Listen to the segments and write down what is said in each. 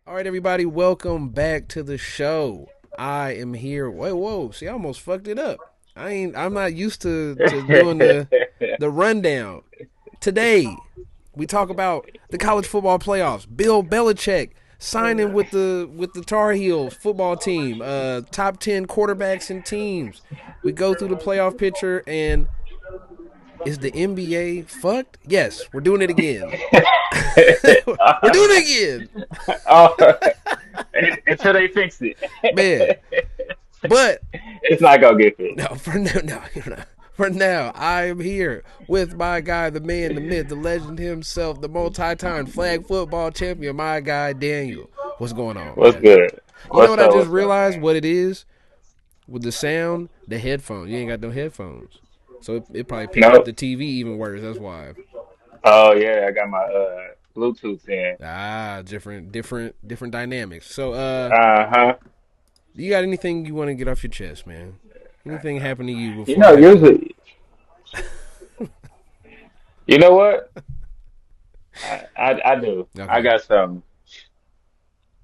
All right, everybody, welcome back to the show. I am here. Whoa. See, I almost fucked it up. I'm not used to doing the rundown. Today, we talk about the college football playoffs. Bill Belichick signing with the Tar Heels football team. Top 10 quarterbacks and teams. We go through the playoff picture, and is the NBA fucked? Yes, we're doing it again. We're doing it again. Oh, until they fix it, Man. But it's not gonna get fixed. no, for now, I am here with my guy, the man, the myth, the legend himself, the multi-time flag football champion, my guy Daniel. What's going on, What's man? good? You know What's what I up? just What's up? realized? What it is with the sound, the headphones. You ain't got no headphones, so it probably picked up No. the TV even worse. That's why. Oh yeah, I got my Bluetooth in. Different dynamics. So, Uh huh. you got anything you want to get off your chest, man? Anything happened to you You before know, I? usually, you know what? I do. I Okay, got some.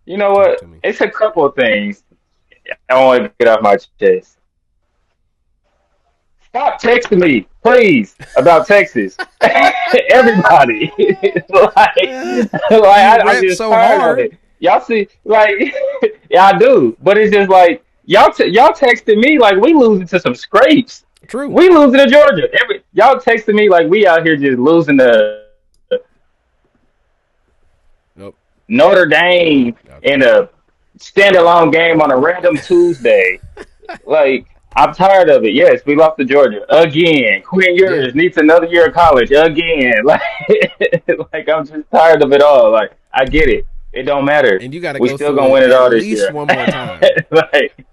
You know talk what? to me. It's a couple of things I want to get off my chest. Stop texting me, please, about Texas. Everybody, You I'm rap just so tired of hard. it. Y'all see, like, yeah, I do, but it's just like y'all texting me like we losing to some scrapes. True. We losing to Georgia. Y'all texting me like we out here just losing to Nope. Notre Dame in Okay. a standalone game on a random Tuesday. Like, I'm tired of it. Yes, we lost to Georgia again. Quinn Yeah. Ewers needs another year of college again. Like I'm just tired of it all. Like, I get it. It don't matter. And you got to We go still through gonna it win it at all this least year. one more time. Like,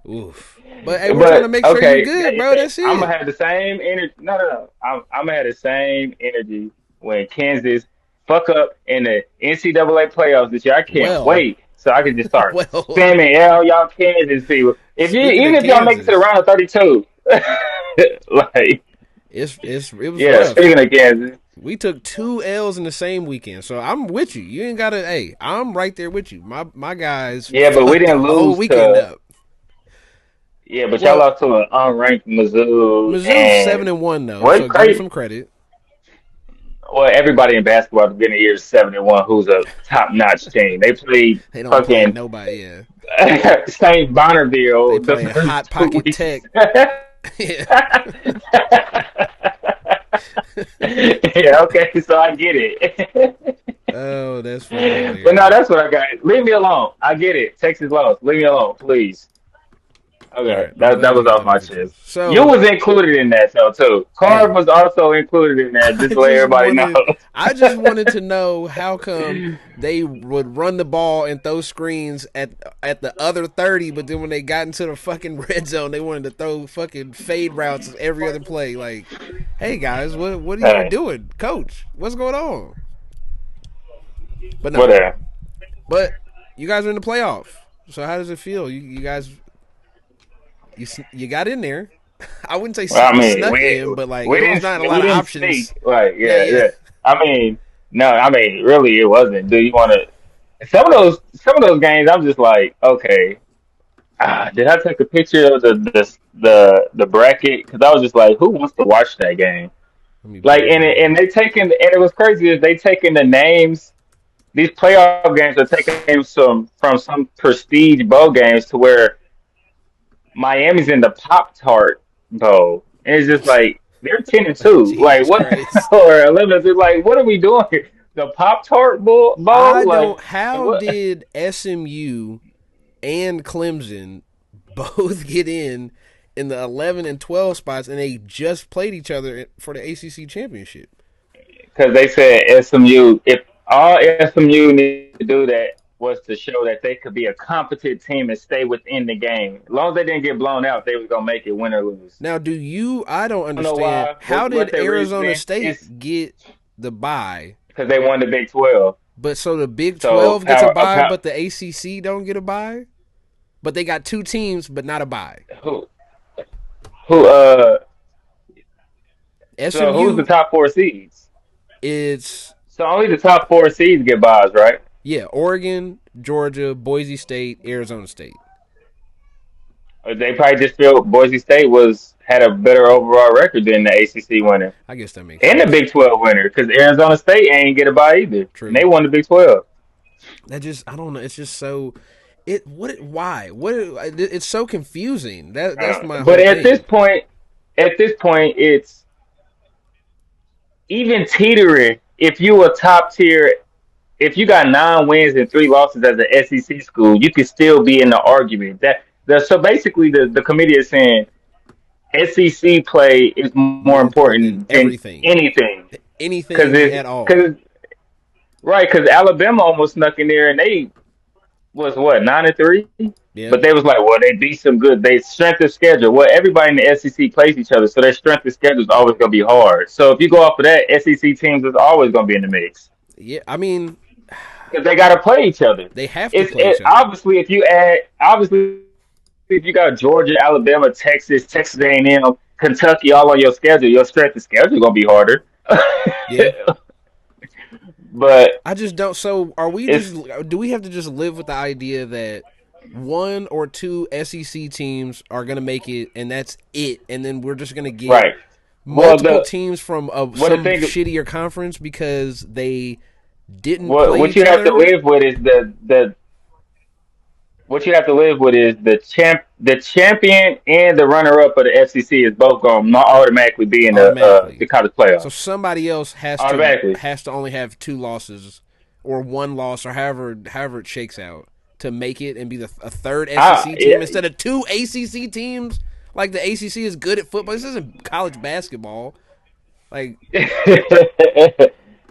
Oof. But hey, we're trying to but make sure you okay, good, bro. That's I'm it. gonna have the same energy. No. I'm gonna have the same energy when Kansas fuck up in the NCAA playoffs this year. I can't Well, wait so I can just start well. spamming all y'all Kansas people. If you Speaking even of if y'all make it to the Kansas, round of 32, like it was yeah. rough. Speaking of Kansas, We took two L's in the same weekend, so I'm with you. You ain't gotta. Hey, I'm right there with you. My guys yeah, but we fucked the didn't whole lose weekend to up. yeah, but y'all Well, lost to an unranked Mizzou Mizzou's and 7-1 though, what so give them crazy. some credit. Well, everybody in basketball at the beginning of the year is 71, who's a top notch team. They played They don't play fucking nobody. Yeah, St. they Bonneville the play first Hot two Pocket weeks. Tech. Yeah. Yeah, okay, so I get it. Oh, that's funny, But no, man. that's what I got. Leave me alone. I get it. Texas lost. Leave me alone, please. All Okay, right, I'm that glad you was got off that my off your chest. chest. You So, was included in that though too. Carv hey, was also included in that. Just I to let just everybody know. wanted, I just wanted to know how come they would run the ball and throw screens at the other 30, but then when they got into the fucking red zone, they wanted to throw fucking fade routes every other play. Like, hey guys, what are you Hey, doing, Coach? What's going on? But no, whatever. but you guys are in the playoff. So how does it feel? You guys you got in there. I wouldn't say Well, I mean, snuck in, but like we it was didn't not a we lot of didn't options. sneak. Like, Yeah, yeah, yeah. yeah. I mean, no, I mean, really, it wasn't. Do you want to? Some of those games, I'm just like, okay, did I take a picture of the bracket? Because I was just like, who wants to watch that game? Let me Like, pull it up. and they taking and it was crazy is they taking the names. These playoff games are taking names from some prestige bowl games to where Miami's in the Pop Tart Bowl, and it's just like they're 10-2. Like Jesus what Christ. or 11? It's like what are we doing here? The Pop Tart Bowl? I Like don't. How what? did SMU and Clemson both get in the 11 and 12 spots, and they just played each other for the ACC championship? Because they said SMU. If all SMU needed to do that was to show that they could be a competent team and stay within the game. As long as they didn't get blown out, they was gonna make it win or lose. Now, do you? I don't I don't know understand. why. How What did their Arizona reasoning is? State get the bye? Because they won the Big 12. But so the Big So 12 gets a bye, power but the ACC don't get a bye. But they got two teams, but not a bye. who who so who's the SMU top four seeds? is So only the top four seeds get buys, right? Yeah, Oregon, Georgia, Boise State, Arizona State. Or they probably just feel Boise State was had a better overall record than the ACC winner I guess that makes and the sense. Big 12 winner because Arizona State ain't get a bye either, and they True. won the Big 12. That just I don't know. It's just so why it's so confusing. That's my But whole thing. at this point, it's even teetering. If you a top tier, if you got 9 wins and 3 losses as an SEC school, you could still be in the argument. So basically, the committee is saying SEC play is more More important than important than everything. anything because Anything it's at all. because right because Alabama almost snuck in there and they was what 9-3, Yeah. but they was like, well, they beat some good. They strength of schedule. Well, everybody in the SEC plays each other, so their strength of schedule is always going to be hard. So if you go off of that, SEC teams is always going to be in the mix Yeah. I mean, because they got to play each other. they have to It's play each other. obviously if you got Georgia, Alabama, Texas A&M, Kentucky all on your schedule, your strength of schedule is going to be harder. Yeah. But I just don't. So, are we it's just? Do we have to just live with the idea that one or two SEC teams are going to make it, and that's it, and then we're just going to get right. Well, multiple teams from the some thing shittier conference because they didn't play what each you have to other? live with is the what you have to live with is the champion and the runner up of the FCC is both going to not automatically be in Automatically. the college So playoffs somebody else automatically. has to only have 2 losses or 1 loss or however it shakes out to make it and be a third SEC Yeah. team instead of 2 ACC teams. Like the ACC is good at football. This isn't college basketball. Like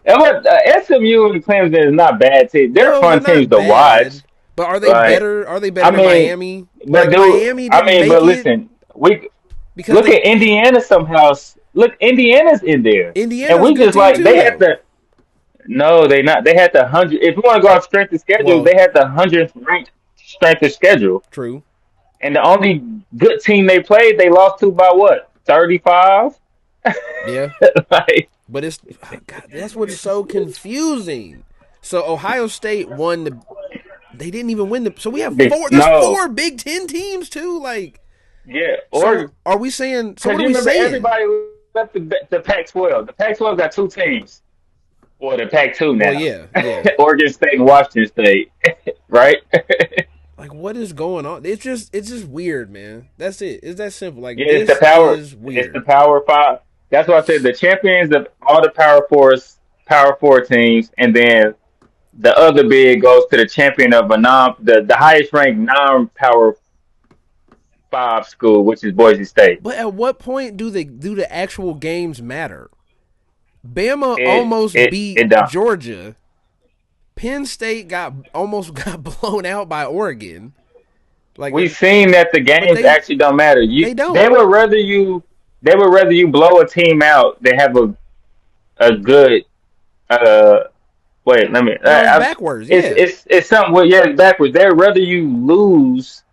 And what SMU and Clemson is not bad teams. They're no, they're fun teams not to watch. bad. But are they Like better? Are they I better than mean, Miami? but Like dude, Miami didn't but make it listen, we because they Indiana somehow. Look, Indiana's in there, and Indiana's a we good just team like too they had though. the. No, they not. They had the 100. If you want to go off strength of schedule, Well, they had the 100th ranked strength of schedule, true. and the only good team they played, they lost to by what 35. Yeah. Like, But it's God, that's what's so confusing. So Ohio State won the. They didn't even win the. So we have four. There's no, 4 Big 10 teams too. Like, yeah, so or are we saying? So because what are you we remember saying? everybody left the Pac-12. The Pac-12 got 2 teams. Well, the Pac-2 Well, now. yeah, yeah. Oregon State and Washington State, right? Like, what is going on? It's just weird, man. That's it. It's that simple. Like, Yeah, it's the this power. is It's the weird. Power Five. That's why I said the champions of all the Power Four teams, and then the other bid goes to the champion of a the highest ranked non-Power Five school, which is Boise State. But at what point do the actual games matter? Bama It almost it beat it don't. Georgia. Penn State almost got blown out by Oregon. Like, We've seen that the but games actually don't matter. they don't. They would rather you blow a team out than have a good uh wait, let me. No, it's backwards. Yeah, It's something. Well, yeah, it's backwards. They'd rather you lose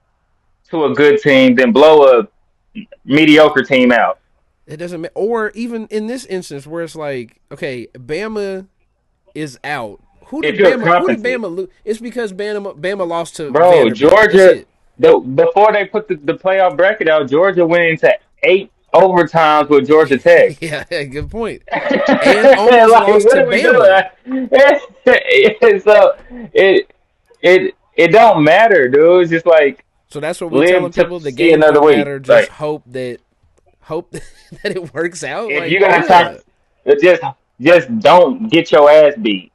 to a good team than blow a mediocre team out. it doesn't. Or even in this instance where it's like, okay, Bama is out. Who If did you're Bama? Who did competent, Bama lose? It's because Bama lost to bro, Vanderbilt. That's Georgia. it. Before they put the playoff bracket out, Georgia went into 8 overtimes with Georgia Tech. Yeah, good point. And almost Like, lost what to are we Bama. doing? So it don't matter, dude. It's just like So that's what we live telling to people. The see games another don't week. matter. Just Like hope that it works out. if Like, you gotta talk, yeah. just don't get your ass beat.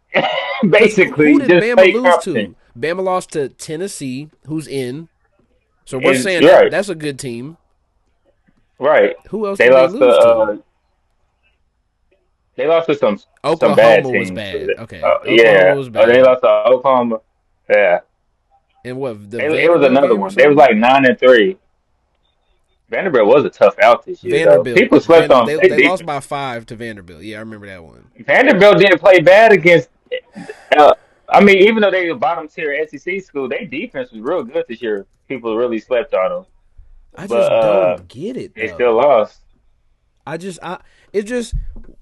Because who Basically, did just Bama stay lose competent. to? Bama lost to Tennessee, who's in. So we're Is saying right, that's a good team. right. Who else They did they lost to lose to? they lost to some bad Oklahoma was teams. bad. Okay, Oklahoma Yeah, was they bad. lost to Oklahoma. Yeah, And what the it was Vanderbilt another game or one. They was something? like 9-3. Vanderbilt was a tough out this year, though. Vanderbilt. People slept on their They lost defense. by 5 to Vanderbilt. Yeah, I remember that one. Vanderbilt didn't play bad against. Uh, I mean, even though they were bottom tier SEC school, their defense was real good this year. People really slept on them, I but just don't get it they still though. lost. I it just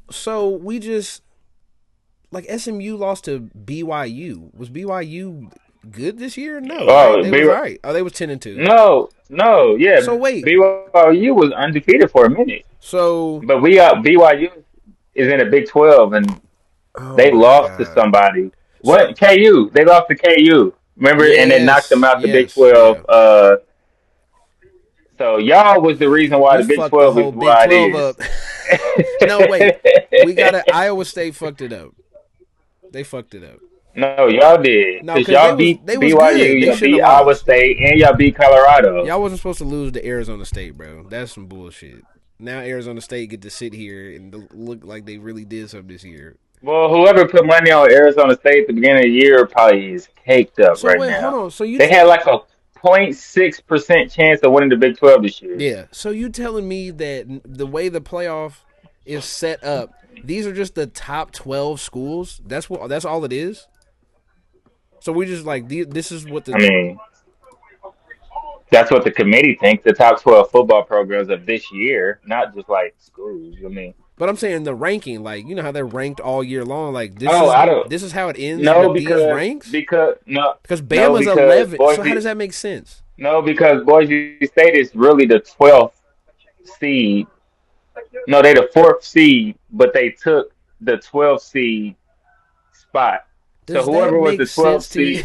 so we just like SMU lost to BYU. Was BYU good this year? No, right? Oh, They was all right. Oh, they was 10-2. no, yeah. So wait, BYU was undefeated for a minute, so but we got BYU is in the Big 12, and oh they my lost to god. somebody. So What KU? They lost to KU. Remember, and they knocked them yes, out the Big yes, 12. yeah. So y'all was the reason why We the Big fucked the 12 is whole Big why it 12 is. up. No, wait. We got to Iowa State fucked it up. They fucked it up. No, y'all did, No, cause cuz y'all beat they was BYU, good. They y'all shouldn't beat have Iowa lost. State, and y'all beat Colorado. Y'all wasn't supposed to lose to Arizona State, bro. That's some bullshit. Now Arizona State get to sit here and look like they really did something this year. Well, whoever put money on Arizona State at the beginning of the year probably is caked up So right wait, hold now. on. So They had like a 0.6% chance of winning the Big 12 this year. yeah. So you telling me that the way the playoff is set up, these are just the top 12 schools? That's all it is? So we just like this is what I the mean, that's what the committee thinks. The top 12 football programs of this year, not just like schools. I mean, but I'm saying the ranking, like you know how they're ranked all year long. Like oh, I don't this is how it ends no with these because ranks. because no Because no Bama's because 11. So how does Boise that make sense? no because Boise State is really the 12th seed. No, they the fourth seed, but they took the 12th seed spot. So Does that make sense to you?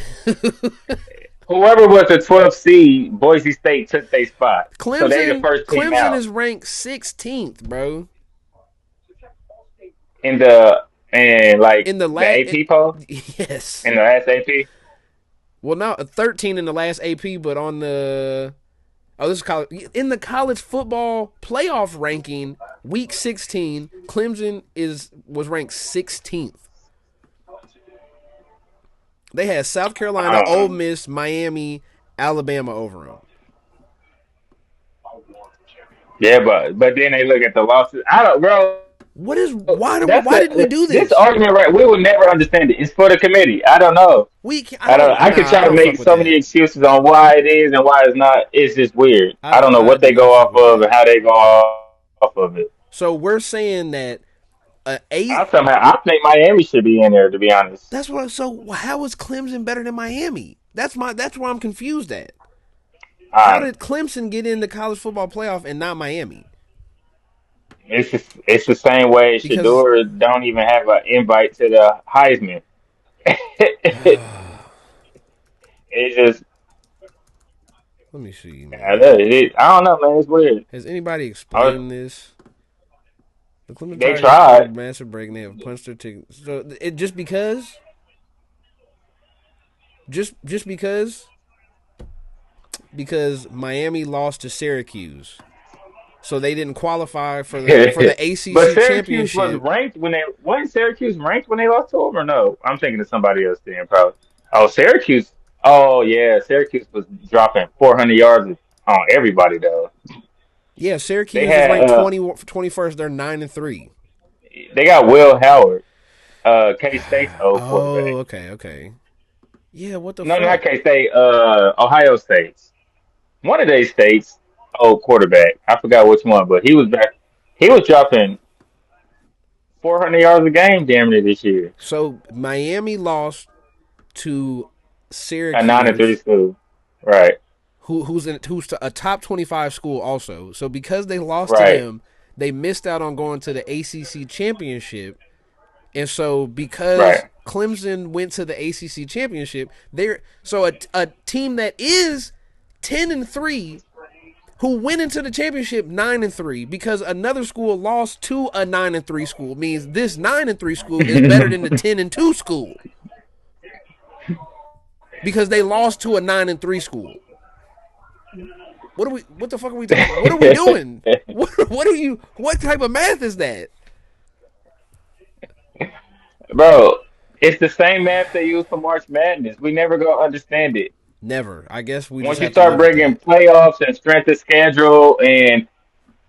whoever was the 12th seed, Boise State took their spot. So they the first team Clemson out is ranked 16th, bro. in the and like In the the last, AP poll yes. in the last AP. Well, now 13 in the last AP, but on the this is college in the college football playoff ranking, week 16, Clemson was ranked 16th. They had South Carolina, Ole Um, Miss, Miami, Alabama over them. yeah, but then they look at the losses. I don't, bro. Why did we do This this? argument, right? We will never understand it. It's for the committee. I don't know. I I don't. don't I could nah, try I to don't make fuck with so many that. excuses on why it is and why it's not. It's just weird. I don't know I what do they not go fuck off with of that. and how they go off of it. So we're saying that I somehow I think Miami should be in there. To be honest, that's what. So how is Clemson better than Miami? That's where I'm confused at. How um, did Clemson get in the college football playoff and not Miami? it's the same way Because Shador don't even have an invite to the Heisman. It's just let me see, I man. don't know, man. It's weird. Has anybody I, explained this? The Clemson they Tigers took a tried. massive break and they have punched their ticket. So it just because Miami lost to Syracuse, so they didn't qualify for the But ACC Syracuse was championship. ranked when they wasn't Syracuse ranked when they lost to them or no? I'm thinking of somebody else then probably. Oh, Syracuse. Oh yeah, Syracuse was dropping 400 yards on everybody though. Yeah, They Syracuse is had ranked 21st. They're 9-3. they got Will Howard, K State's old Oh, quarterback. okay, okay. Yeah, what the No, not fuck? K State. Ohio State's one of these states old quarterback. I forgot which one, but he was back. He was dropping 400 yards a game damn near this year. So Miami lost to A 9-3 Syracuse, school. Right. who's a top 25 school also. So because they lost to Right. them, they missed out on going to the ACC championship. And so because Right. Clemson went to the ACC championship, they're so a team that is 10-3 who went into the championship 9-3 because another school lost to a 9-3 school means this 9-3 school is better than the 10-2 school because they lost to a 9-3 school. What the fuck are we talking? What are we doing? What are you? What type of math is that? Bro, it's the same math they use for March Madness. We never gonna understand it. Never. I guess we just Once you have to start live with bringing that. playoffs and strength of schedule and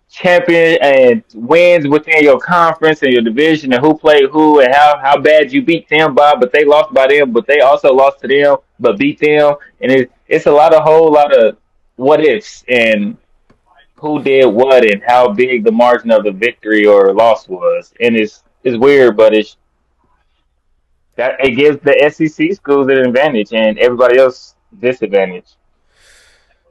champion and wins within your conference and your division and who played who and how bad you beat them by, but they lost by them, but they also lost to them, but beat them, and it's a whole lot of what ifs and who did what and how big the margin of the victory or loss was, and it's weird, but That it gives the SEC schools an advantage and everybody else disadvantage.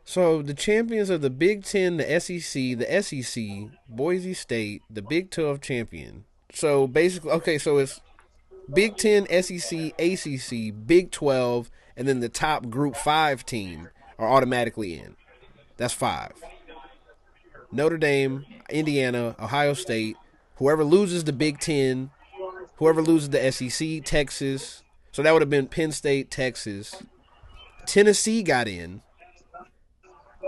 So the champions of the Big Ten, the SEC, Boise State, the Big 12 champion. So basically, okay, so it's Big Ten, SEC, ACC, Big 12, and then the top Group 5 team are automatically in. That's five. Notre Dame, Indiana, Ohio State. Whoever loses the Big Ten, whoever loses the SEC, Texas. So that would have been Penn State, Texas. Tennessee got in.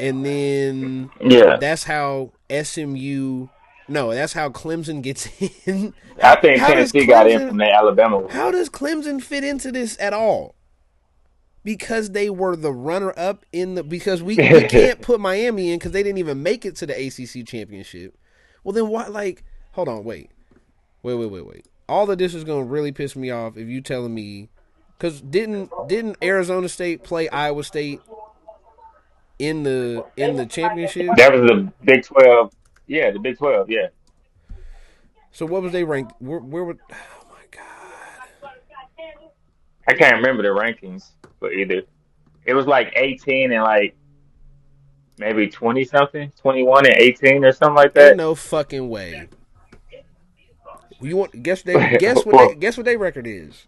And then Yeah, that's how SMU. No, that's how Clemson gets in. I How think how does Tennessee got in from Clemson the Alabama how one. does Clemson fit into this at all? Because they were the runner up in the because we can't put Miami in because they didn't even make it to the ACC championship. Well then why hold on, wait. All of this is gonna really piss me off if you telling me because didn't Arizona State play Iowa State in the championship? That was the Big 12. Yeah, the Big 12. Yeah, So what was they ranked? Where would? Oh my god! I can't remember the rankings, but either it was like 18 and like maybe 20 something, 21 and 18 or something like Ain't that. no fucking way. You want guess what they Well, guess what their record is?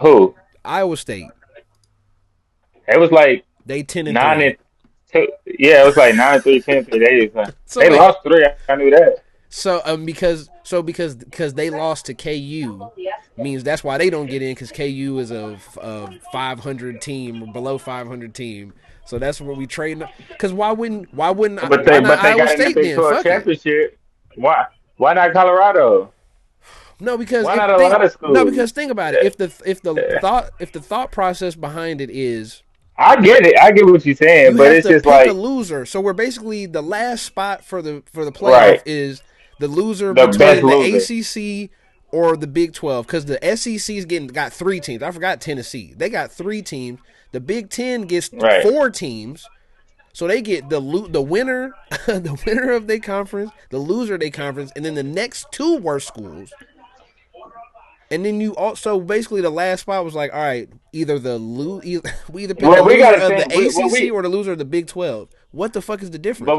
who? Iowa State. It was like They 10-3. 9-2. Yeah, it was like 9-3, 10-3. So They wait. lost three. I knew that. Because they lost to KU means that's why they don't get in because KU is a 500 team or below 500 team. So that's where we trade. Because why not But they Iowa got in the State Big then? 12 Fuck it. championship. Why not Colorado? No, because Why not a lot of schools? think about it. If the thought process behind it is I get it. I get what you're saying, you but have it's to just pick a like loser. So we're basically the last spot for the playoff right, is the loser the best between the loser. ACC or the Big 12 because the SEC's got three teams. I forgot Tennessee. They got three teams. The Big 10 gets Right. four teams. So they get the winner, the winner of their conference, the loser of their conference, and then the next two worst schools. And then you also basically the last spot was like, all right, we either pick the Well, we got loser to of the think. ACC or the loser of the Big 12. What the fuck is the difference?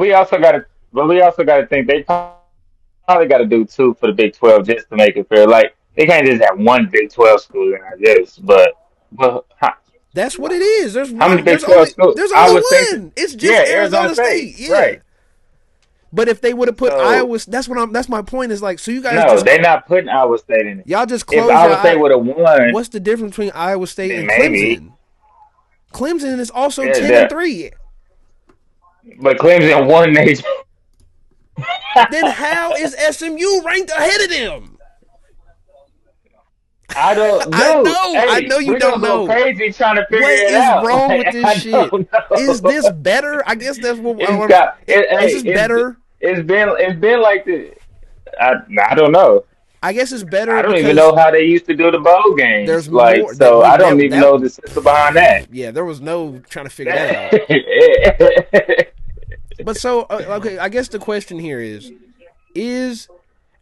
But we also got to think they probably got to do two for the Big 12 just to make it fair. Like they can't just have one Big 12 school in, I guess. But That's what it is. There's how many one. Big There's 12 only schools? there's only Iowa State. one. It's Yeah, just Arizona Arizona State. State. Yeah. Right. But if they would have put So Iowa, that's my point. Is like so you guys no, just they're not putting Iowa State in it. y'all just If close your Iowa State eye. would have won, What's the difference between Iowa State then and maybe. Clemson? Clemson is also Yeah, 10-3. but Clemson won. They Then how is SMU ranked ahead of them? I don't know. I Hey, know you we're don't gonna go know. crazy trying to figure What it is out. wrong with Like, this I shit? don't Is this know. better? I guess that's what. It's got it, Is hey, this better? it's been like this. I I don't know. I guess it's I better don't even because know how they used to do the bowl games. there's Like, more that so we I don't never even that. know the system behind that. Yeah, there was no trying to figure that out. But so okay, I guess the question here is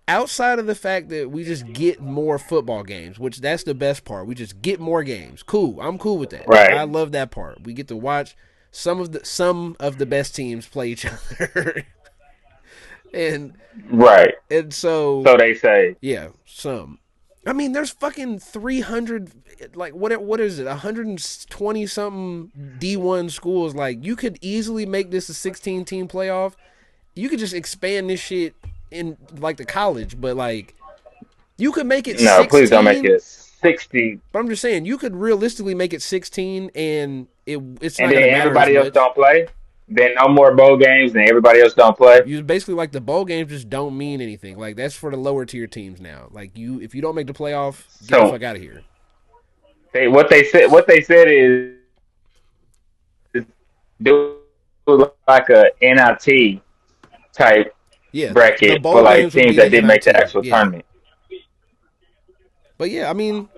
outside of the fact that we just get more football games, which that's the best part. We just get more games. Cool. I'm cool with that. I Right, love that part. We get to watch some of the best teams play each other. and right. and so So they say. yeah, some. I mean, there's fucking 300 like what is it? 120 something D1 schools like you could easily make this a 16 team playoff. You could just expand this shit in like the college, but like you could make it No, please don't make 16. it 60, But I'm just saying you could realistically make it 16, and it's and not gonna then matter as everybody else much. don't play. Then no more bowl games, and everybody else don't play. You basically like the bowl games just don't mean anything. Like that's for the lower tier teams now. Like if you don't make the playoff, get the So fuck out of here. what they said is do like a NIT type Yeah, the bracket for bowl like games would teams be that the didn't make the NIT. actual Yeah, tournament. but yeah, I mean,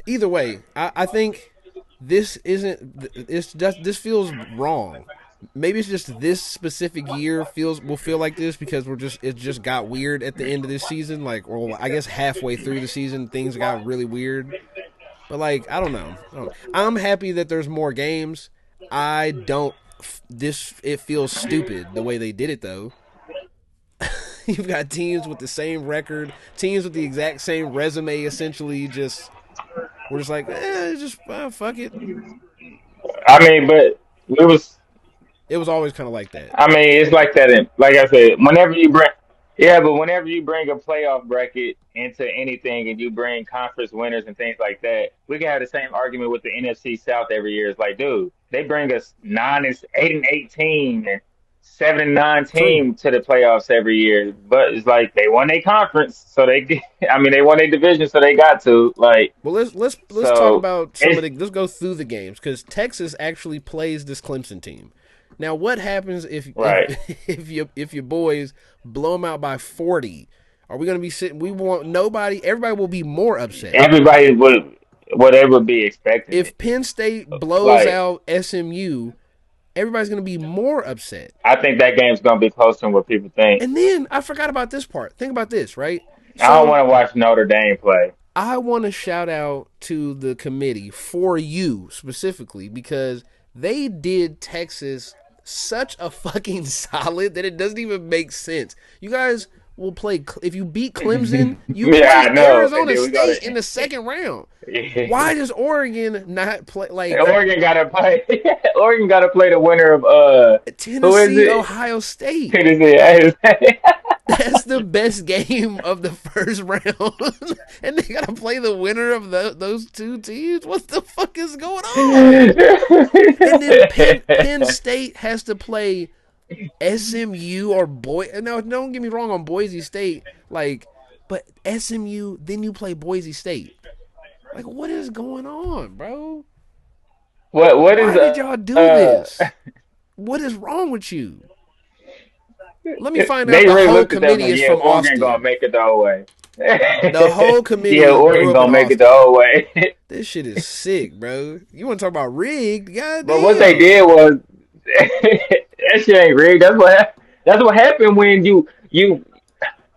either way, I think this isn't. It's just this feels wrong. maybe it's just this specific year will feel like this because it just got weird at the end of this season. Like, or I guess halfway through the season, things got really weird. But like, I don't know. I'm happy that there's more games. I don't. This it feels stupid the way they did it though. You've got teams with the same record, teams with the exact same resume. Essentially, just we're just like, just fuck it. I mean, but it was It was always kind of like that. I mean, it's like that. Like I said, but whenever you bring a playoff bracket into anything and you bring conference winners and things like that, we can have the same argument with the NFC South every year. It's like, dude, they bring us 8-18 and 7-9 True. team to the playoffs every year, but it's like they won a conference, so I mean, they won a division, so they got to like. Well, let's talk So about some of it's the. Let's go through the games because Texas actually plays this Clemson team. Now, what happens if right. if your boys blow them out by 40? Are we going to be sitting? We want nobody. Everybody will be more upset Everybody would whatever be expecting it. if Penn State blows Like out SMU. Everybody's going to be more upset. I think that game's gonna be closer than what people think. And then I forgot about this part. Think about this, right? I don't So want to watch Notre Dame play. I want to shout out to the committee for you specifically because they did Texas such a fucking solid that it doesn't even make sense. You guys will play if you beat Clemson, you Yeah, play I know. And Arizona then we go State in to the second round. Why does Oregon not play like Oregon. Got to play. Oregon got to play the winner of who is Tennessee, it? Ohio State? Tennessee. That's the best game of the first round, and they gotta play the winner of those two teams. What the fuck is going on? And then Penn State has to play SMU or No, don't get me wrong on Boise State, like, but SMU. Then you play Boise State. Like, what is going on, bro? What is Why did y'all do uh this? What is wrong with you? Let me find out they the really whole looked at that committee like, is yeah, from Oregon gonna Austin. make it the whole way. The whole Yeah, committee grew Oregon up in gonna make it the Austin. whole way. This shit is sick, bro. You want to talk about rigged? But what they Goddamn. did was that shit ain't rigged. That's what happened when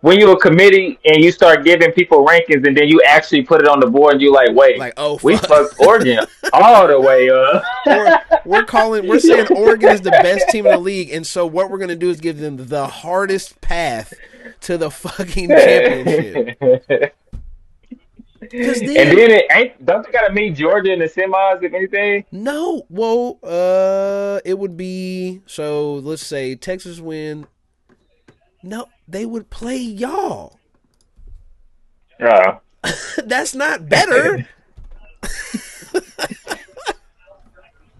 when you a committee and you start giving people rankings and then you actually put it on the board and you like, wait, Like, oh we fuck. fucked Oregon all the way up. Or we're saying Oregon is the best team in the league, and so what we're gonna do is give them the hardest path to the fucking championship. And Cause then then it ain't don't they gotta meet Georgia in the semis if anything? no, well, it would be so. Let's say Texas win. No, they would play y'all. Oh. That's not better.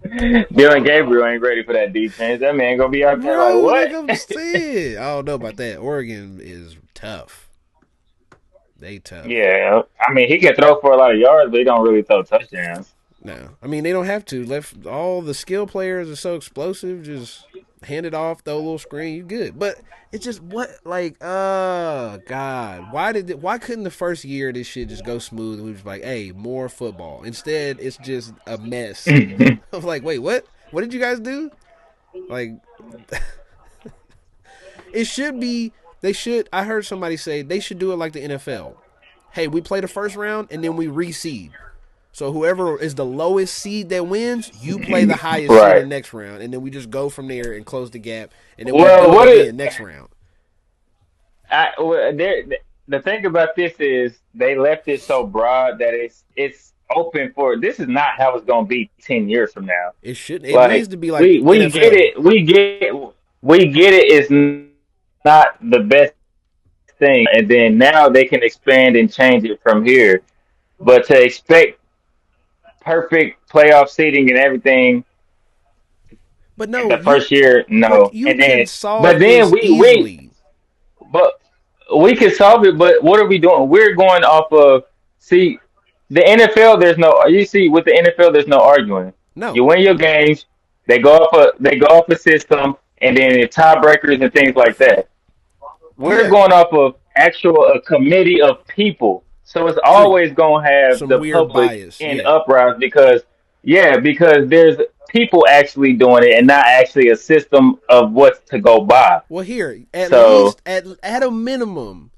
Dylan Gabriel ain't ready for that defense. That man gonna be out there like Bro, like what? I'm saying, I don't know about that. Oregon is tough. They tough. Yeah, I mean he can throw for a lot of yards, but he don't really throw touchdowns. No, I mean they don't have to. Left all the skill players are so explosive. Just hand it off, throw a little screen, you good. But it's just what like, oh god, why couldn't the first year of this shit just go smooth and we was like, hey, more football. Instead, it's just a mess. I'm like, wait, what? What did you guys do? Like, it should be. They should. I heard somebody say they should do it like the NFL. Hey, we play the first round and then we reseed. So whoever is the lowest seed that wins, you play the highest seed in Right. the next round, and then we just go from there and close the gap, and then we Well, do it what is again next round. the thing about this is they left it so broad that it's open for this is not how it's gonna be 10 years from now. It should. It needs Like to be like we get NFL. it, we get it. It's not the best thing, and then now they can expand and change it from here. But to expect perfect playoff seating and everything But in no, the first year, no. you And can then, but solve then this easily. but we can solve it. But what are we doing? We're going off of see the NFL. There's no you see with the NFL. There's no arguing. You No, win your games. They go off a system, and then tiebreakers and things like that. We're yeah, going off of actual a committee of people. So it's true. always going to have Some the weird public bias. in Yeah, uprise because, yeah, because there's people actually doing it and not actually a system of what to go by. Well, here at So least at a minimum,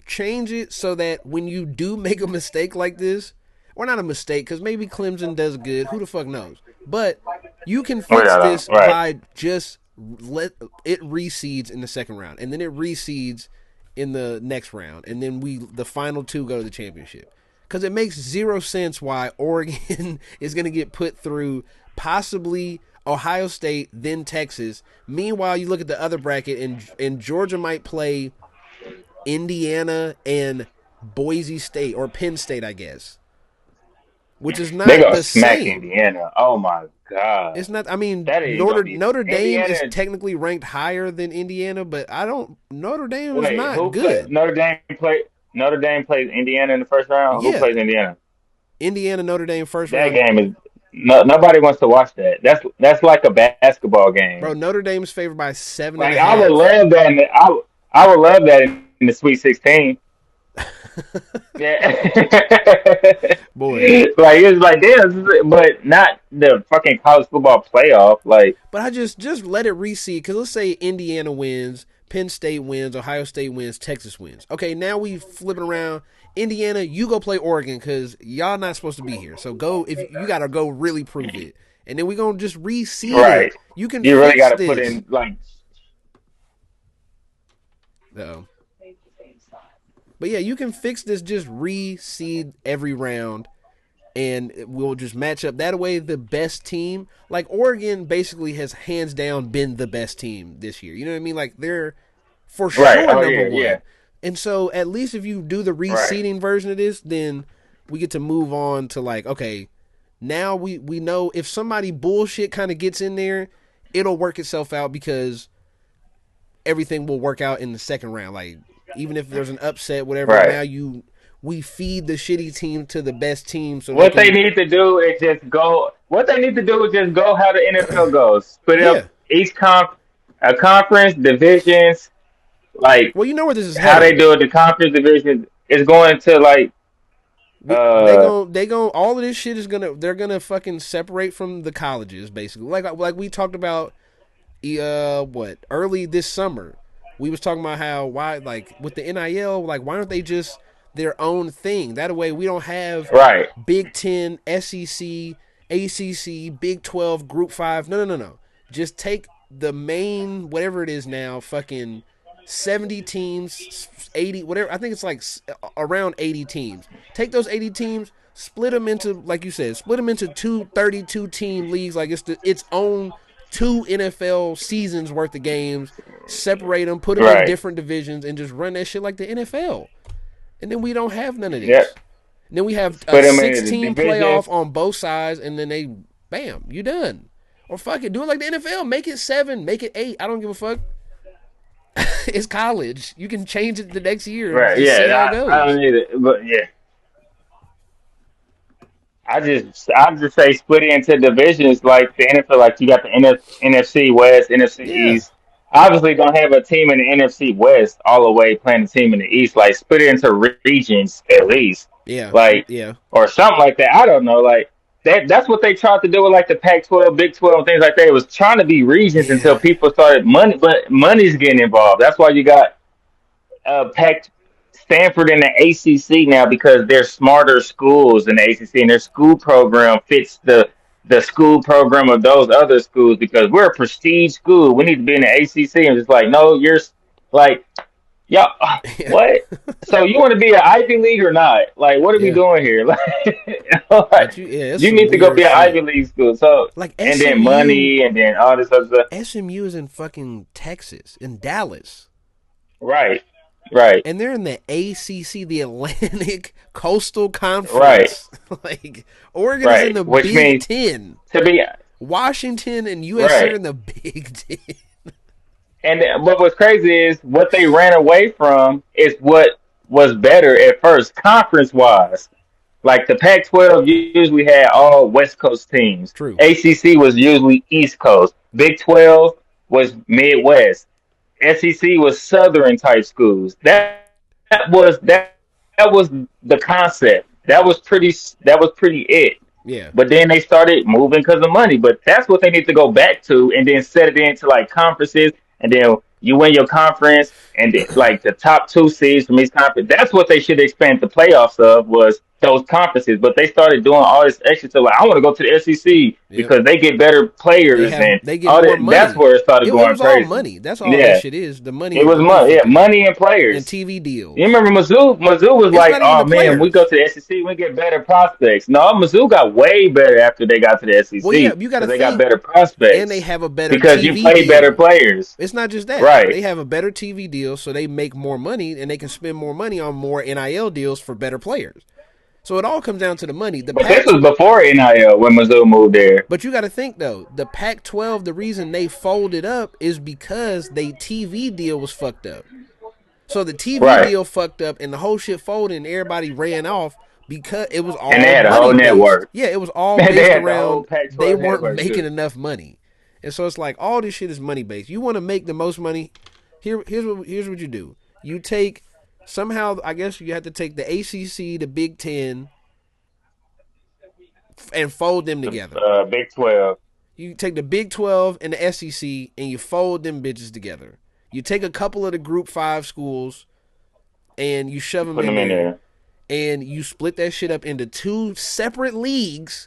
change it so that when you do make a mistake like this, or not a mistake, because maybe Clemson does good. Who the fuck knows? But you can fix this right, by just let it reseeds in the second round, and then it reseeds in the next round, and then the final two go to the championship. Because it makes zero sense why Oregon is going to get put through possibly Ohio State, then Texas. Meanwhile, you look at the other bracket, and Georgia might play Indiana and Boise State or Penn State, I guess, which is they not gonna the smack same. Indiana. Oh my god, It's not. I mean, that is gonna be Notre Dame is Indiana. technically ranked higher than Indiana, but I don't. Notre Dame is Wait, not who play good. Notre Dame? Play Notre Dame plays Indiana in the first round. Who Yeah, plays Indiana? Indiana Notre Dame first That round, game is nobody wants to watch that. That's like a basketball bro. game. Notre Dame is favored by seven and Like a I would half. love that. I would love that in the Sweet 16. Yeah. Boy, Like it's like damn, but not the fucking college football playoff. Like but I just let it reseed because let's say Indiana wins, Penn State wins, Ohio State wins, Texas wins. Okay, now we flip it around. Indiana, you go play Oregon because y'all not supposed to be here. So go if you gotta go really prove it, and then we gonna just reseed right, it. You can you really got fix to put this. in like No, but yeah, you can fix this. Just reseed every round, and we'll just match up that way. The best team, like Oregon, basically has hands down been the best team this year. You know what I mean? Like they're for right. sure Oh number yeah, yeah. one. And so at least if you do the Right, reseeding version of this, then we get to move on to like, okay, now we know if somebody bullshit kind of gets in there, it'll work itself out because everything will work out in the second round. Like even if there's an upset, whatever, right. now we feed the shitty team to the best team so they What they can need to do is just go. What they need to do is just go how the NFL goes. Split up yeah. each a conference divisions. Like Well, you know where this is how they heading. do it. The conference division is going to like uh They gon' all of this shit is gonna they're gonna fucking separate from the colleges basically. Like we talked about what early this summer. We was talking about how why like with the NIL like why aren't they just their own thing? That way we don't have right, Big 10, SEC, ACC, Big 12, Group 5. No, no, no, no. Just take the main whatever it is now fucking 70 teams, 80 whatever. I think it's like around 80 teams. Take those 80 teams, split them into like you said, split them into two 32 team leagues like its own two NFL seasons worth of games, separate them, put them in right. different divisions, and just run that shit like the NFL. And then we don't have none of this. Yep. And then we have a Put them in the 16 divisions. playoff on both sides, and then they, bam, you done. Or fuck it, do it like the NFL. Make it 7, make it 8. I don't give a fuck. It's college. You can change it the next year. Right. Just see how it Yeah. I goes. don't need it, but yeah. I just say split it into divisions like the NFL. Like you got the NFC West, NFC Yeah, East. Obviously, don't have a team in the NFC West all the way playing a team in the East. Like split it into regions at least, yeah, like yeah, or something like that. I don't know. Like that's what they tried to do with like the Pac-12, Big 12, things like that. It was trying to be regions until yeah, people started money, but money's getting involved. That's why you got Pac Stanford in the ACC now because they're smarter schools in the ACC, and their school program fits the school program of those other schools because we're a prestige school. We need to be in the ACC, and it's like, no, you're like, yeah, yeah, what? So you want to be an Ivy League or not? Like, what are we yeah. doing here? But Like, yeah, it's you some need to go weird be an shit. Ivy League school. So, Like and then SMU, money, and then all this other stuff. SMU is in fucking Texas, in Dallas. Right, right, And they're in the ACC, the Atlantic Coastal right, Conference. Like Oregon is in right. the Which Big means 10. to be Washington and USC are right. in the Big 10. And what was crazy is what they ran away from is what was better at first, conference wise. Like the Pac 12 usually had all West Coast teams, True. ACC was usually East Coast, Big 12 was Midwest, SEC was Southern type schools. That was that was the concept. That was pretty it. Yeah. But then they started moving because of money. But that's what they need to go back to, and then set it into like conferences, and then you win your conference, and then, like the top two seeds from each conference. That's what they should expand the playoffs of was those conferences. But they started doing all this extra stuff. Like I want to go to the SEC Yep. because they get better players and They get all more that. That's money. where it started It going was all crazy. money. That's all that Yeah, shit is. The money it was the money money. Yeah, fucked it up. money and And players. TV You deals. remember Mizzou? Mizzou was It's like, not even "Oh the man, we go players. to the SEC, we get better prospects." No, Mizzou got way better after they got to the Well, yeah, SEC you got to because they got think, better and they prospects have a better because you TV play better deal. players, It's not just that. right? They have a better TV deal, so they make more money and they can spend more money on more NIL deals for better players. So it all comes down to the money. The But this Pac, was before NIL when Mizzou moved there. but you got to think though, the Pac-12. The reason they folded up is because they TV deal was fucked up. So the TV Right, deal fucked up, and the whole shit folded, and everybody ran off because it was and they all had a money whole based. network. Yeah, it was all They based had the whole around they Pac-12 weren't network making too. enough money, and so it's like all this shit is money based. You want to make the most money. Here's what you do. You take somehow. I guess you have to take the ACC, the Big Ten, and fold them The together. Big 12, You take the Big 12 and the SEC, and you fold them bitches together. You take a couple of the Group 5 schools and you shove them putting in them in there, there. and you split that shit up into two separate leagues,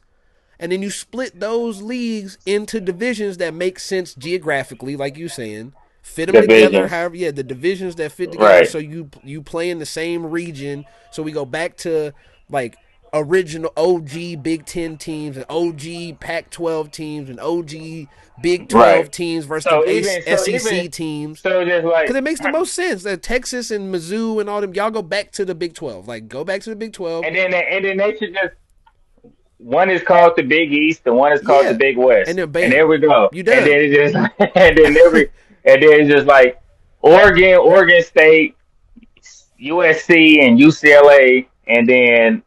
and then you split those leagues into divisions that make sense geographically, like you saying, fit them together. Divisions, However, yeah, the divisions that fit together, right, so you play in the same region. So we go back to like original OG Big Ten teams and OG Pac-12 teams and OG Big 12 right. teams versus them So even so even SEC teams. so just Because like it makes the most sense that Texas and Mizzou and all them, y'all go back to the Big 12. Like, go back to the Big 12. and then they should just one is called the Big East and one is called the Yeah. Big And West. then And there bam, we go. you And then done. it just and then it's just like Oregon State, USC and UCLA and then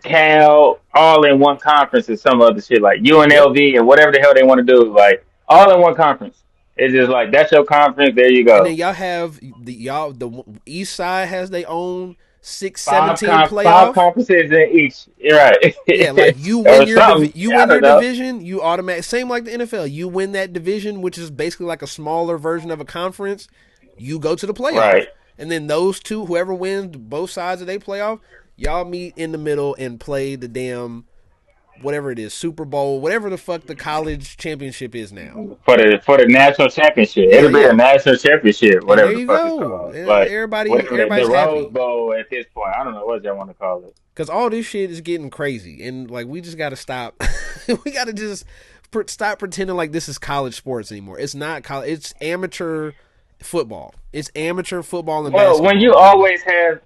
Cal all in one conference and some other shit like Yep. UNLV and whatever the hell they want to do, like all in one conference. It's just like that's your conference, there you And then go. y'all have the East Side has their own six, seven team Five playoff. conferences in each. Right. Yeah, like Or something. you I win don't your know. division, you automatic same like the NFL. You win that division, which is basically like a smaller version of a conference. You go to the playoffs, Right. and then those two, whoever wins both sides of their playoff, y'all meet in the middle and play the damn whatever it is, Super Bowl, whatever the fuck the college championship is now. For the national championship. Yeah, It'll be the yeah. national championship, And there whatever the you fuck it's go. called. Like whatever the Everybody's Rose happy. Bowl at this point. I don't know what y'all want to call it. Cause all this shit is getting crazy, and like we just gotta stop. We gotta just stop pretending like this is college sports anymore. It's not college. It's amateur football. It's amateur football and Well, when you basketball, man. always have,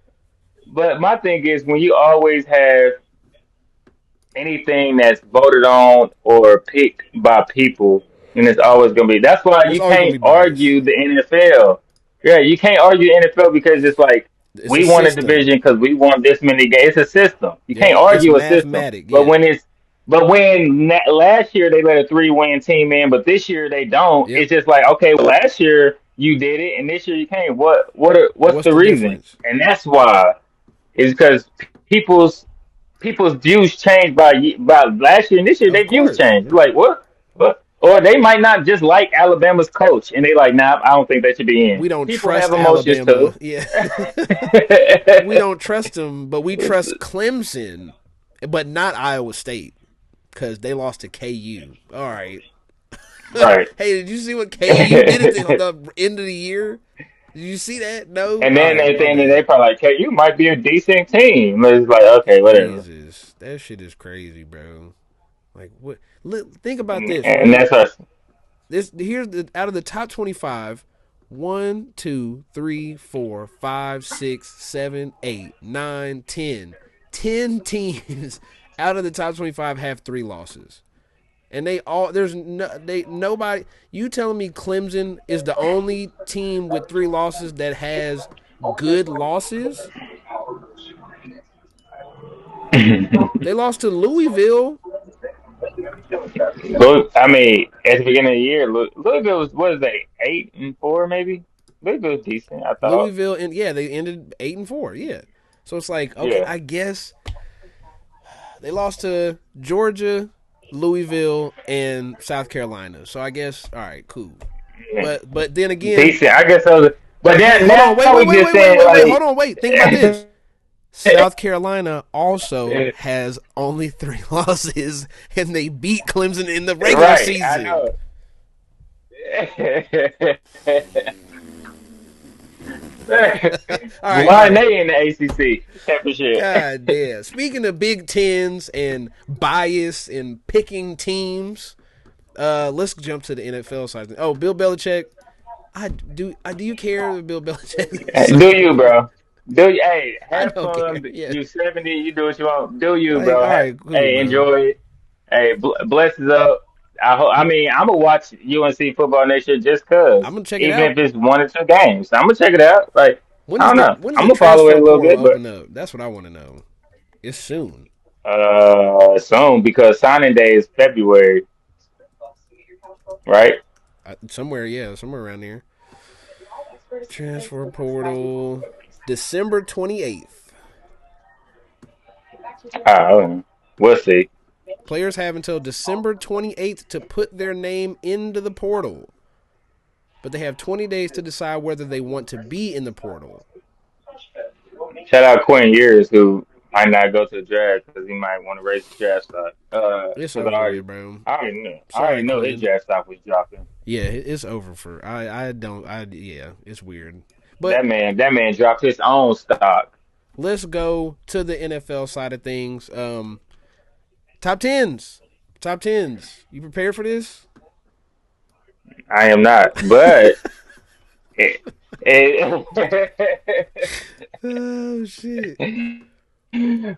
but my thing is when you always have anything that's voted on or picked by people, and it's always going to be. That's why It's you always gonna can't be biased. argue the NFL. Yeah, you can't argue the NFL because it's like It's a we won a system. division because we won this many games. It's a system. You Yep. can't It's argue a system. mathematic. But Yeah. when it's but when last year they let a 3-win team in, but this year they don't. Yep. It's just like okay, well, last year you did it, and this year you can't. What's What's the the reason? difference? And that's why is because people's people's views change by last year and this year. Of Their views course. change. It's like what? Or they might not just like Alabama's coach, and they like, nah, I don't think they should be in. We don't People have trust emotions Alabama. too. Yeah. We don't trust them, but we trust Clemson, but not Iowa State because they lost to KU. All right. Right. Hey, did you see what KU did at the end of the year? Did you see that? No. And All then right, they my think that they bad. probably like, hey, you might be a decent team. It's like, okay, whatever. Jesus, that shit is crazy, bro. Like what? Think about this, And right? that's us. This here's the out of the top 25, 1, 2, 3, 4, 5, 6, 7, 8, 9, 10. 10 teams out of the top 25 have 3 losses. And they all there's no they nobody you telling me Clemson is the only team with 3 losses that has good losses? They lost to Louisville. Look, I mean, at the beginning of the year, Louisville was what is they 8-4 maybe? Louisville was decent, I thought. Louisville and yeah, they ended 8-4. Yeah. So it's like, okay, Yeah. I guess They lost to Georgia, Louisville, and South Carolina. So I guess all right, cool. But then again, Decent. I guess so. But then hold on, now wait, wait, we wait, just wait, wait, saying wait, wait, hold like, on, wait. Think about this. South Carolina also has only 3 losses, and they beat Clemson in the regular right? I season. know. All right, all Why right. they in the ACC championship? God damn. Speaking of Big Tens and bias and picking teams, let's jump to the NFL side. Oh, Bill Belichick. Do you care if Bill Belichick Do sucks? you, bro? Do you? Hey, I have don't care. fun. Yeah. You 70. You do what you want. Do you, Like, bro? all right, cool, Hey, bro. enjoy it. Hey, blessings up. I mean, I'm gonna watch UNC football next year just I'm cause, gonna check it even if out. it's 1 or 2 games. I'm gonna check it out. Like, I don't know. When does I'm the gonna follow it transfer a little portal bit, but open up? That's what I want to know. It's soon. soon because signing day is February, right? Somewhere, yeah, somewhere around there. Transfer portal, December 28th. We'll see. Players have until December 28th to put their name into the portal, but they have 20 days to decide whether they want to be in the portal. Shout out Quinn Years who might not go to the draft because he might want to raise his draft stock. It's Because over with, bro. I already Sorry, know his Quinn. draft stock was dropping. Yeah, it's over for I don't I yeah, it's weird. But That man dropped his own stock. let's go to the NFL side of things. Top tens. Top tens. You prepared for this? I am not, but it, it Oh shit.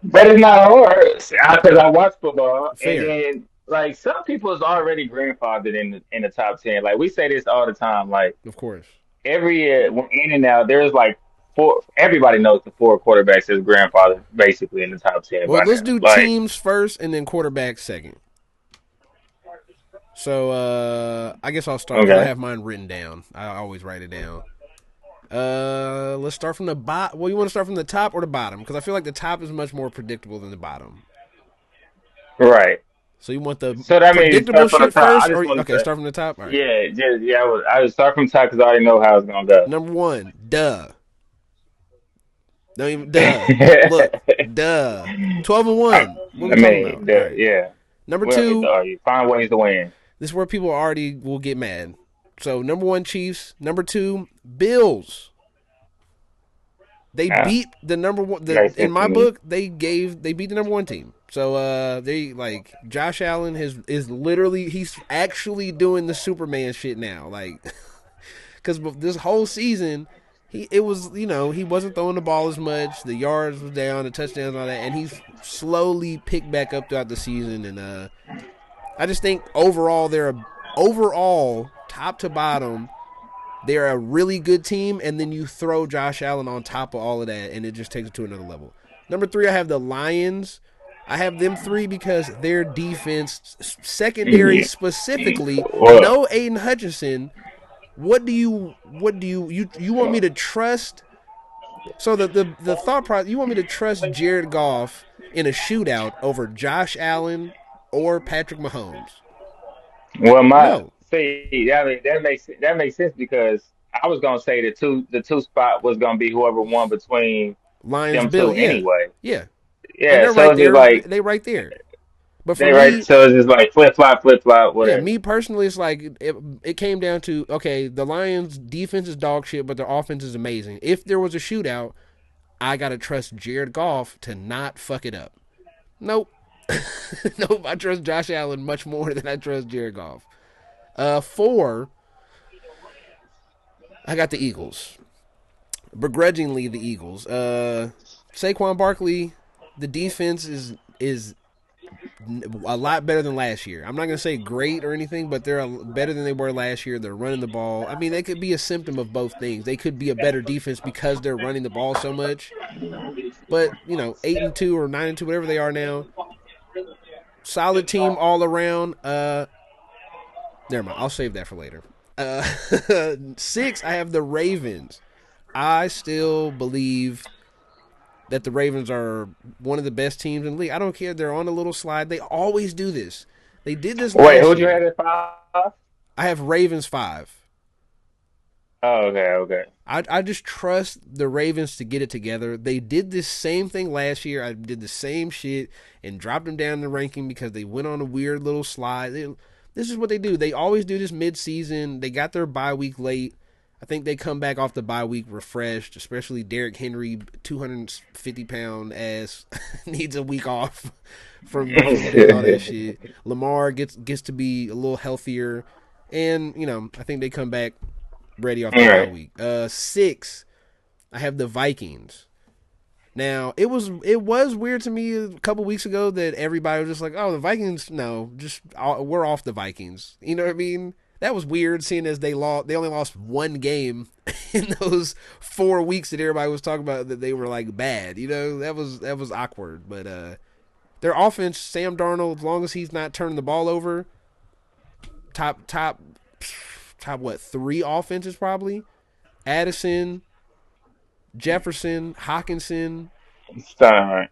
but it's not hard because I watch football, and Fair, then like some people is already grandfathered in the top 10. Like we say this all the time. Like of course. every year, in and out, there's like four. Everybody knows the 4 quarterbacks is grandfather basically in the top 10 Well, by let's now. do Like, teams first and then quarterback second. So I guess I'll start because I okay, have mine written down. I always write it down. Let's start from the bottom. Well, you want to start from the top or the bottom? Because I feel like the top is much more predictable than the bottom. right. So you want the So that means predictable start from the shit top. I first, just or want to okay? say, Start from the top. All right. yeah, just yeah. I would start from the top because I already know how it's gonna go. Number one, duh. Don't even duh. Look, duh. 12-1. What are we I talking about? mean, All right. yeah. Number We don't need to two, argue. Find ways to win. this is where people already will get mad. So number one, Chiefs. Number two, Bills. They Yeah, beat the number one. makes In sense to my me. book, they beat the number one team. So they like Josh Allen is literally he's actually doing the Superman shit now. Like because this whole season it was he wasn't throwing the ball as much. The yards was down, the touchdowns, all that, and he's slowly picked back up throughout the season. And I just think overall top to bottom they're a really good team, and then you throw Josh Allen on top of all of that, and it just takes it to another level. Number three, I have the Lions. I have them three because their defense, secondary specifically, Well, no Aiden Hutchinson. You want me to trust? So the thought process, you want me to trust Jared Goff in a shootout over Josh Allen or Patrick Mahomes? my No. see, I mean that makes sense because I was gonna say the two spot was gonna be whoever won between Lions, them Bill, two yeah, anyway. yeah, and Yeah, they're so right it's just there. like They right there. But for they right. me, So it's just like flip flop, yeah, whatever. me personally, it's like it came down to okay, the Lions' defense is dog shit, but their offense is amazing. If there was a shootout, I gotta trust Jared Goff to not fuck it up. Nope, nope. I trust Josh Allen much more than I trust Jared Goff. Four, I got the Eagles. Begrudgingly, the Eagles. Saquon Barkley, the defense is a lot better than last year. I'm not going to say great or anything, but they're better than they were last year. They're running the ball. I mean, they could be a symptom of both things. They could be a better defense because they're running the ball so much. But 8-2 or 9-2, whatever they are now, solid team all around. Never mind. I'll save that for later. Uh, six, I have the Ravens. I still believe that the Ravens are one of the best teams in the league. I don't care. They're on a little slide. They always do this. They did this Wait, last who'd you have year. at 5? I have Ravens 5. Oh, okay, okay. I just trust the Ravens to get it together. They did this same thing last year. I did the same shit and dropped them down in the ranking because they went on a weird little slide. This is what they do. They always do this mid-season. They got their bye week late. I think they come back off the bye week refreshed, especially Derrick Henry, 250-pound ass, needs a week off from doing all that shit. Lamar gets to be a little healthier, and I think they come back ready off the All bye right. week. 6, I have the Vikings. Now it was weird to me a couple weeks ago that everybody was just like, "Oh, the Vikings, no, just we're off the Vikings." You know what I mean? That was weird, seeing as they only lost one game in those 4 weeks that everybody was talking about that they were like bad. That was awkward. But their offense, Sam Darnold, as long as he's not turning the ball over, top what 3 offenses probably. Addison, Jefferson, Hawkinson, Start.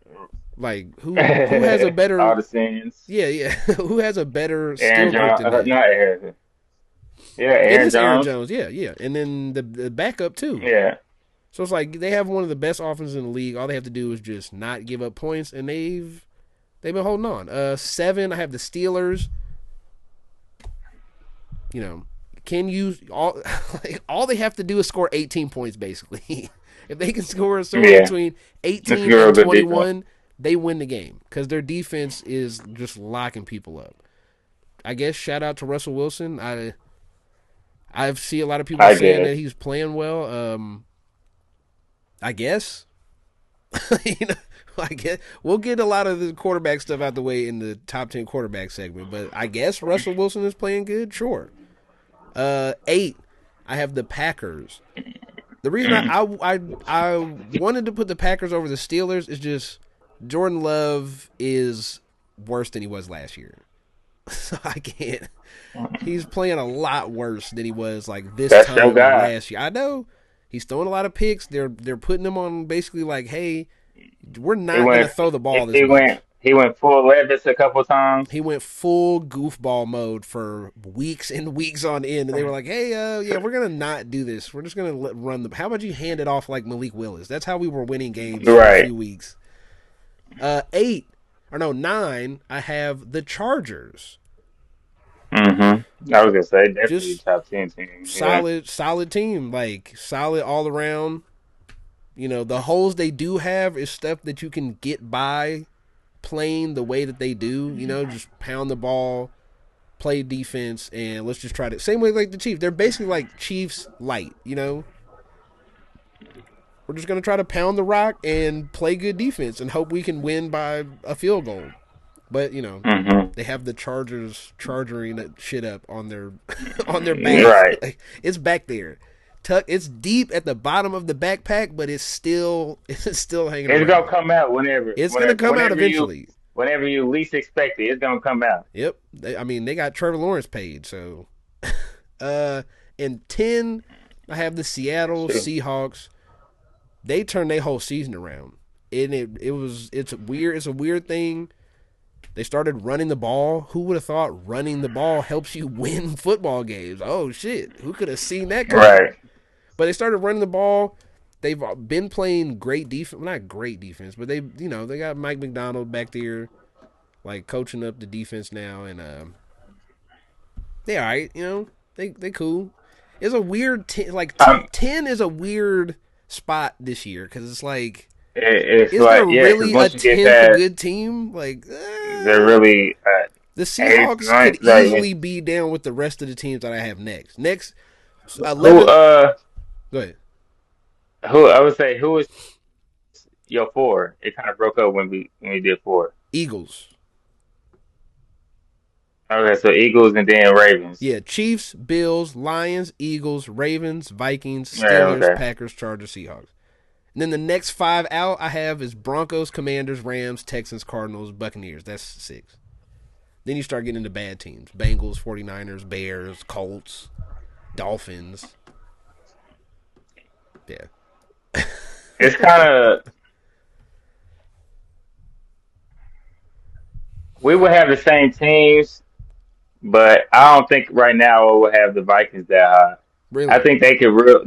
like who has a better, All the sins. yeah, yeah, who has a better Aaron skill group Jones. than that? Not Aaron. Yeah, It Aaron is Aaron Jones. Jones, yeah, yeah, and then the backup too. Yeah. So it's like they have one of the best offenses in the league. All they have to do is just not give up points, and they've been holding on. 7, I have the Steelers. You know, can you all like all they have to do is score 18 points basically. If they can score somewhere Yeah. between That's a 18 real and good defense. 21, they win the game because their defense is just locking people up. I guess shout out to Russell Wilson. I see a lot of people I saying guess. that he's playing well. I guess you know, I guess we'll get a lot of the quarterback stuff out the way in the top 10 quarterback segment, but I guess Russell Wilson is playing good. Sure. 8, I have the Packers. The reason I wanted to put the Packers over the Steelers is just Jordan Love is worse than he was last year. So I can't. He's playing a lot worse than he was like this That's your time guy. last year. I know he's throwing a lot of picks. They're putting him on basically like, hey, we're He not gonna went. throw the ball this He much. went. He went full Levis a couple times. He went full goofball mode for weeks and weeks on end, and they were like, "Hey, yeah, we're gonna not do this. We're just gonna run the. How about you hand it off like Malik Willis? That's how we were winning games for a Right. few weeks." 8 or no 9, I have the Chargers. I was gonna say definitely Just top 10 team. Yeah. solid team, like solid all around. The holes they do have is stuff that you can get by playing the way that they do. Just pound the ball, play defense, and let's just try to same way like the Chiefs. They're basically like Chiefs light. We're just gonna try to pound the rock and play good defense and hope we can win by a field goal. But hmm they have the Chargers charging that shit up on their on their back. Right. Like, it's back there. It's deep at the bottom of the backpack, but it's still it's still hanging It's gonna around. come out whenever, It's gonna whenever, come out whenever you, eventually. whenever you least expect it. It's gonna come out. Yep. I mean, they got Trevor Lawrence paid, so. In 10, I have the Seattle Shoot. Seahawks. They turned their whole season around, and it's weird. It's a weird thing. They started running the ball. Who would have thought running the ball helps you win football games? Oh shit! Who could have seen that coming? Right. But they started running the ball. They've been playing great defense. Well, not great defense, but they got Mike McDonald back there, like coaching up the defense now, and they all right. They cool. It's a weird like Um, 10 is a weird spot this year because it's like, it's is there like yeah, because really a once you get 10th past, good team? Like they're really the eighth, Seahawks could ninth. Like easily be down with the rest of the teams that I have next. Next who 11th. Go ahead. who I would say who is your four? It kind of broke up when we did four. Eagles. Okay, so Eagles and then Ravens. Yeah, Chiefs, Bills, Lions, Eagles, Ravens, Vikings, Yeah, Steelers, okay. Packers, Chargers, Seahawks. And then the next 5 out I have is Broncos, Commanders, Rams, Texans, Cardinals, Buccaneers. That's 6. Then you start getting into bad teams. Bengals, 49ers, Bears, Colts, Dolphins. Yeah. It's kind of we would have the same teams, but I don't think right now we will have the Vikings that high. I Really? think they're real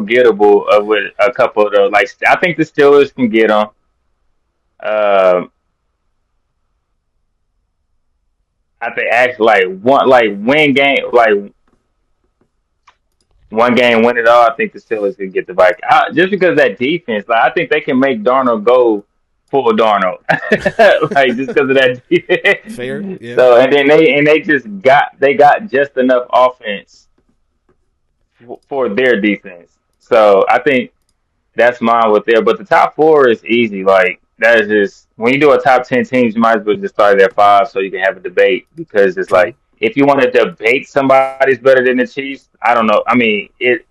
gettable with a couple of those. Like I think the Steelers can get them. Um, I think actually like win game like one game win it all. I think the Steelers can get the Vikings just because of that defense. Like I think they can make Darnold go full Darnold, like just because of that Fair? defense. Yeah. So and they just got just enough offense for their defense. So I think that's mine with there. But the top four is easy. Like that is just when you do a top 10 teams, you might as well just start at five so you can have a debate because it's True. like if you want to debate somebody's better than the Chiefs, I don't know. I mean, it.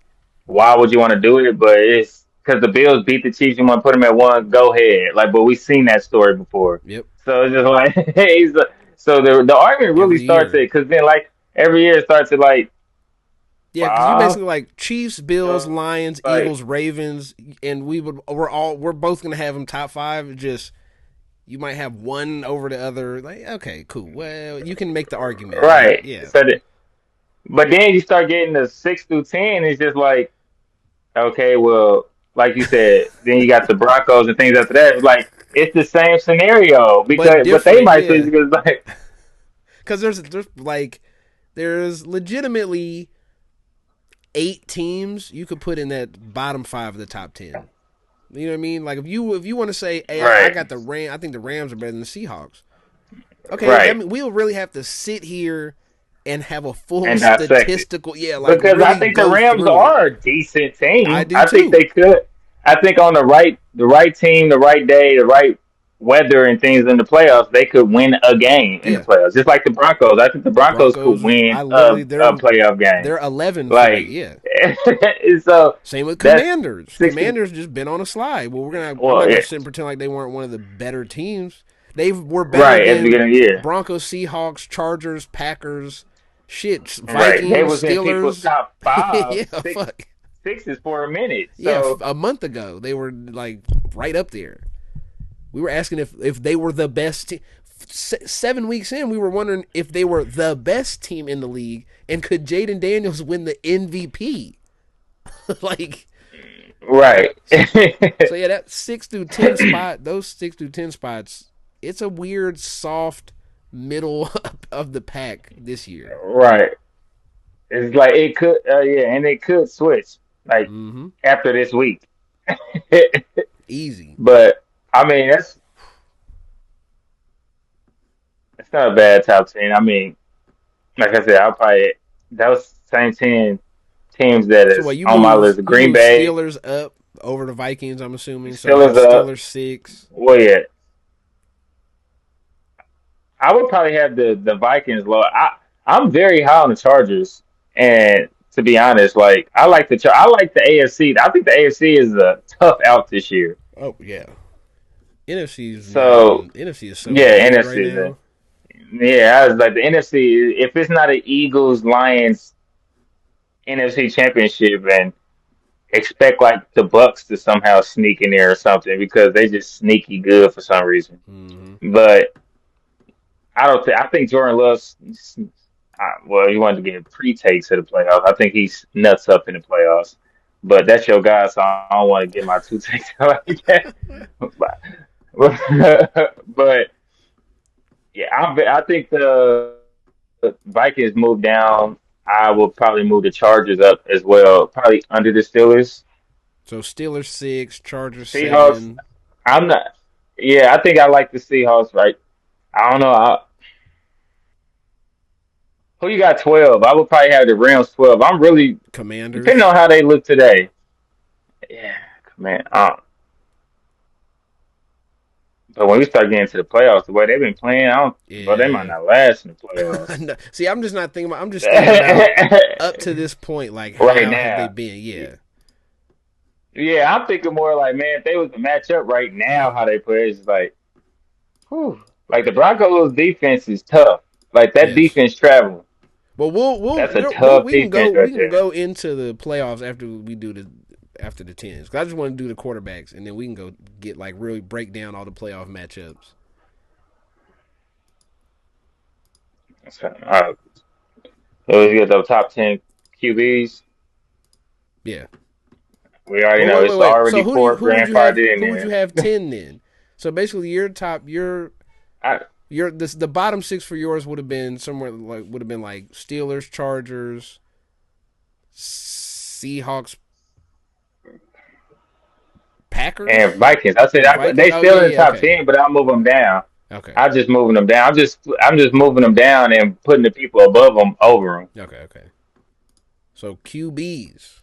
Why would you want to do it? But it's because the Bills beat the Chiefs. You want to put them at one? Go ahead. Like, but we've seen that story before. Yep. So it's just like so the argument really Every starts year. at because then like every year it starts at like Yeah, because you five. basically like Chiefs, Bills, So Lions, like Eagles, Ravens, and we're both gonna have them top five. Just you might have one over the other. Like, okay, cool. Well, you can make the argument. Like, right. yeah, But then you start getting the 6 through 10. It's just like, okay, well, like you said, then you got the Broncos and things after that. It's like it's the same scenario but but they different. might say Yeah, because like because there's legitimately 8 teams you could put in that bottom five of the top 10. You know what I mean? Like if you want to say, hey, I right, got the Ram. I think the Rams are better than the Seahawks. Okay, that right, mean we'll really have to sit here and have a full and dissect it statistical, yeah, like because I really think the go Rams through it. are a decent I team. do I think too. they could. I think on the right team, the right day, the right weather and things in the playoffs, they could win a game in the Yeah, playoffs. Just like the Broncos, I think the Broncos could Broncos. win I literally a playoff game. they're 11 for me. Like, Yeah. so Same with that's Commanders. 60. Commanders just been on a slide. Well, I'm Well, not gonna yeah, sit and pretend like they weren't one of the better teams. They were better right at the than beginning of the year. Broncos, Seahawks, Chargers, Packers, shit, Right. They Vikings, was in people's Steelers. top five, Yeah, six, fuck. sixes for a minute. Yeah, So a month ago they were like right up there. We were asking if they were the best team. 7 weeks in, we were wondering if they were the best team in the league and could Jaden Daniels win the MVP? Like, right. so yeah, that 6 through 10 spot, those 6 through 10 spots, it's a weird, soft middle of the pack this year. Right. It's like it could yeah, and it could switch like Mm-hmm. after this week. Easy. But I mean that's not a bad top 10. I mean, like I said, I'll probably that was same 10 teams that So is what on my list. you Green move Bay, Steelers up over the Vikings, I'm assuming. So Steelers have up. Steelers 6. Well yeah. I would probably have the Vikings low. I'm very high on the Chargers, and to be honest, like I like the AFC. I think the AFC is a tough out this year. Oh yeah. So NFC is so yeah, good right NFC is now. yeah. I was like the NFC. If it's not an Eagles Lions NFC Championship, and expect like the Bucks to somehow sneak in there or something because they just sneaky good for some reason. Mm-hmm. But I don't think I think Jordan Love's well, he wanted to get pre-takes of the playoffs. I think he's nuts up in the playoffs. But that's your guy, so I don't want to get my two takes like that. But yeah, I think the Vikings move down. I will probably move the Chargers up as well, probably under the Steelers. So Steelers 6, Chargers Seahawks. 7. I'm not. Yeah, I think I like the Seahawks. Right. I don't know. Who you got 12? I would probably have the Rams 12. I'm really depending Commanders. on how they look today. Yeah, man. But when we start getting to the playoffs, the way they've been playing, I don't. Well, they might Yeah. not last in the playoffs. No, see, I'm just not thinking about. I'm just thinking about up to this point. Like, Right how have they now, been? Yeah. yeah, I'm thinking more like, man, if they was to match up right now, how they play, it's like, whew. Like the Broncos' defense is tough. Like that Yes. defense traveling. Well, That's a tough defense we right can there. go into the playoffs after the tens. Cause I just want to do the quarterbacks, and then we can go get like really break down all the playoff matchups. So, so we get the top 10 QBs. Yeah. We already Well, know wait, it's wait. So already core grandfathered in who would you there. have 10 then? So basically, I, the bottom six for yours would have been somewhere like would have been like Steelers, Chargers, Seahawks, and Packers, Vikings. I said and Vikings. they Oh still yeah, in the yeah. top Okay, 10, but I'll move them down. okay, I'm just moving them down. I'm just moving them down and putting the people above them over them. okay, okay. So QBs.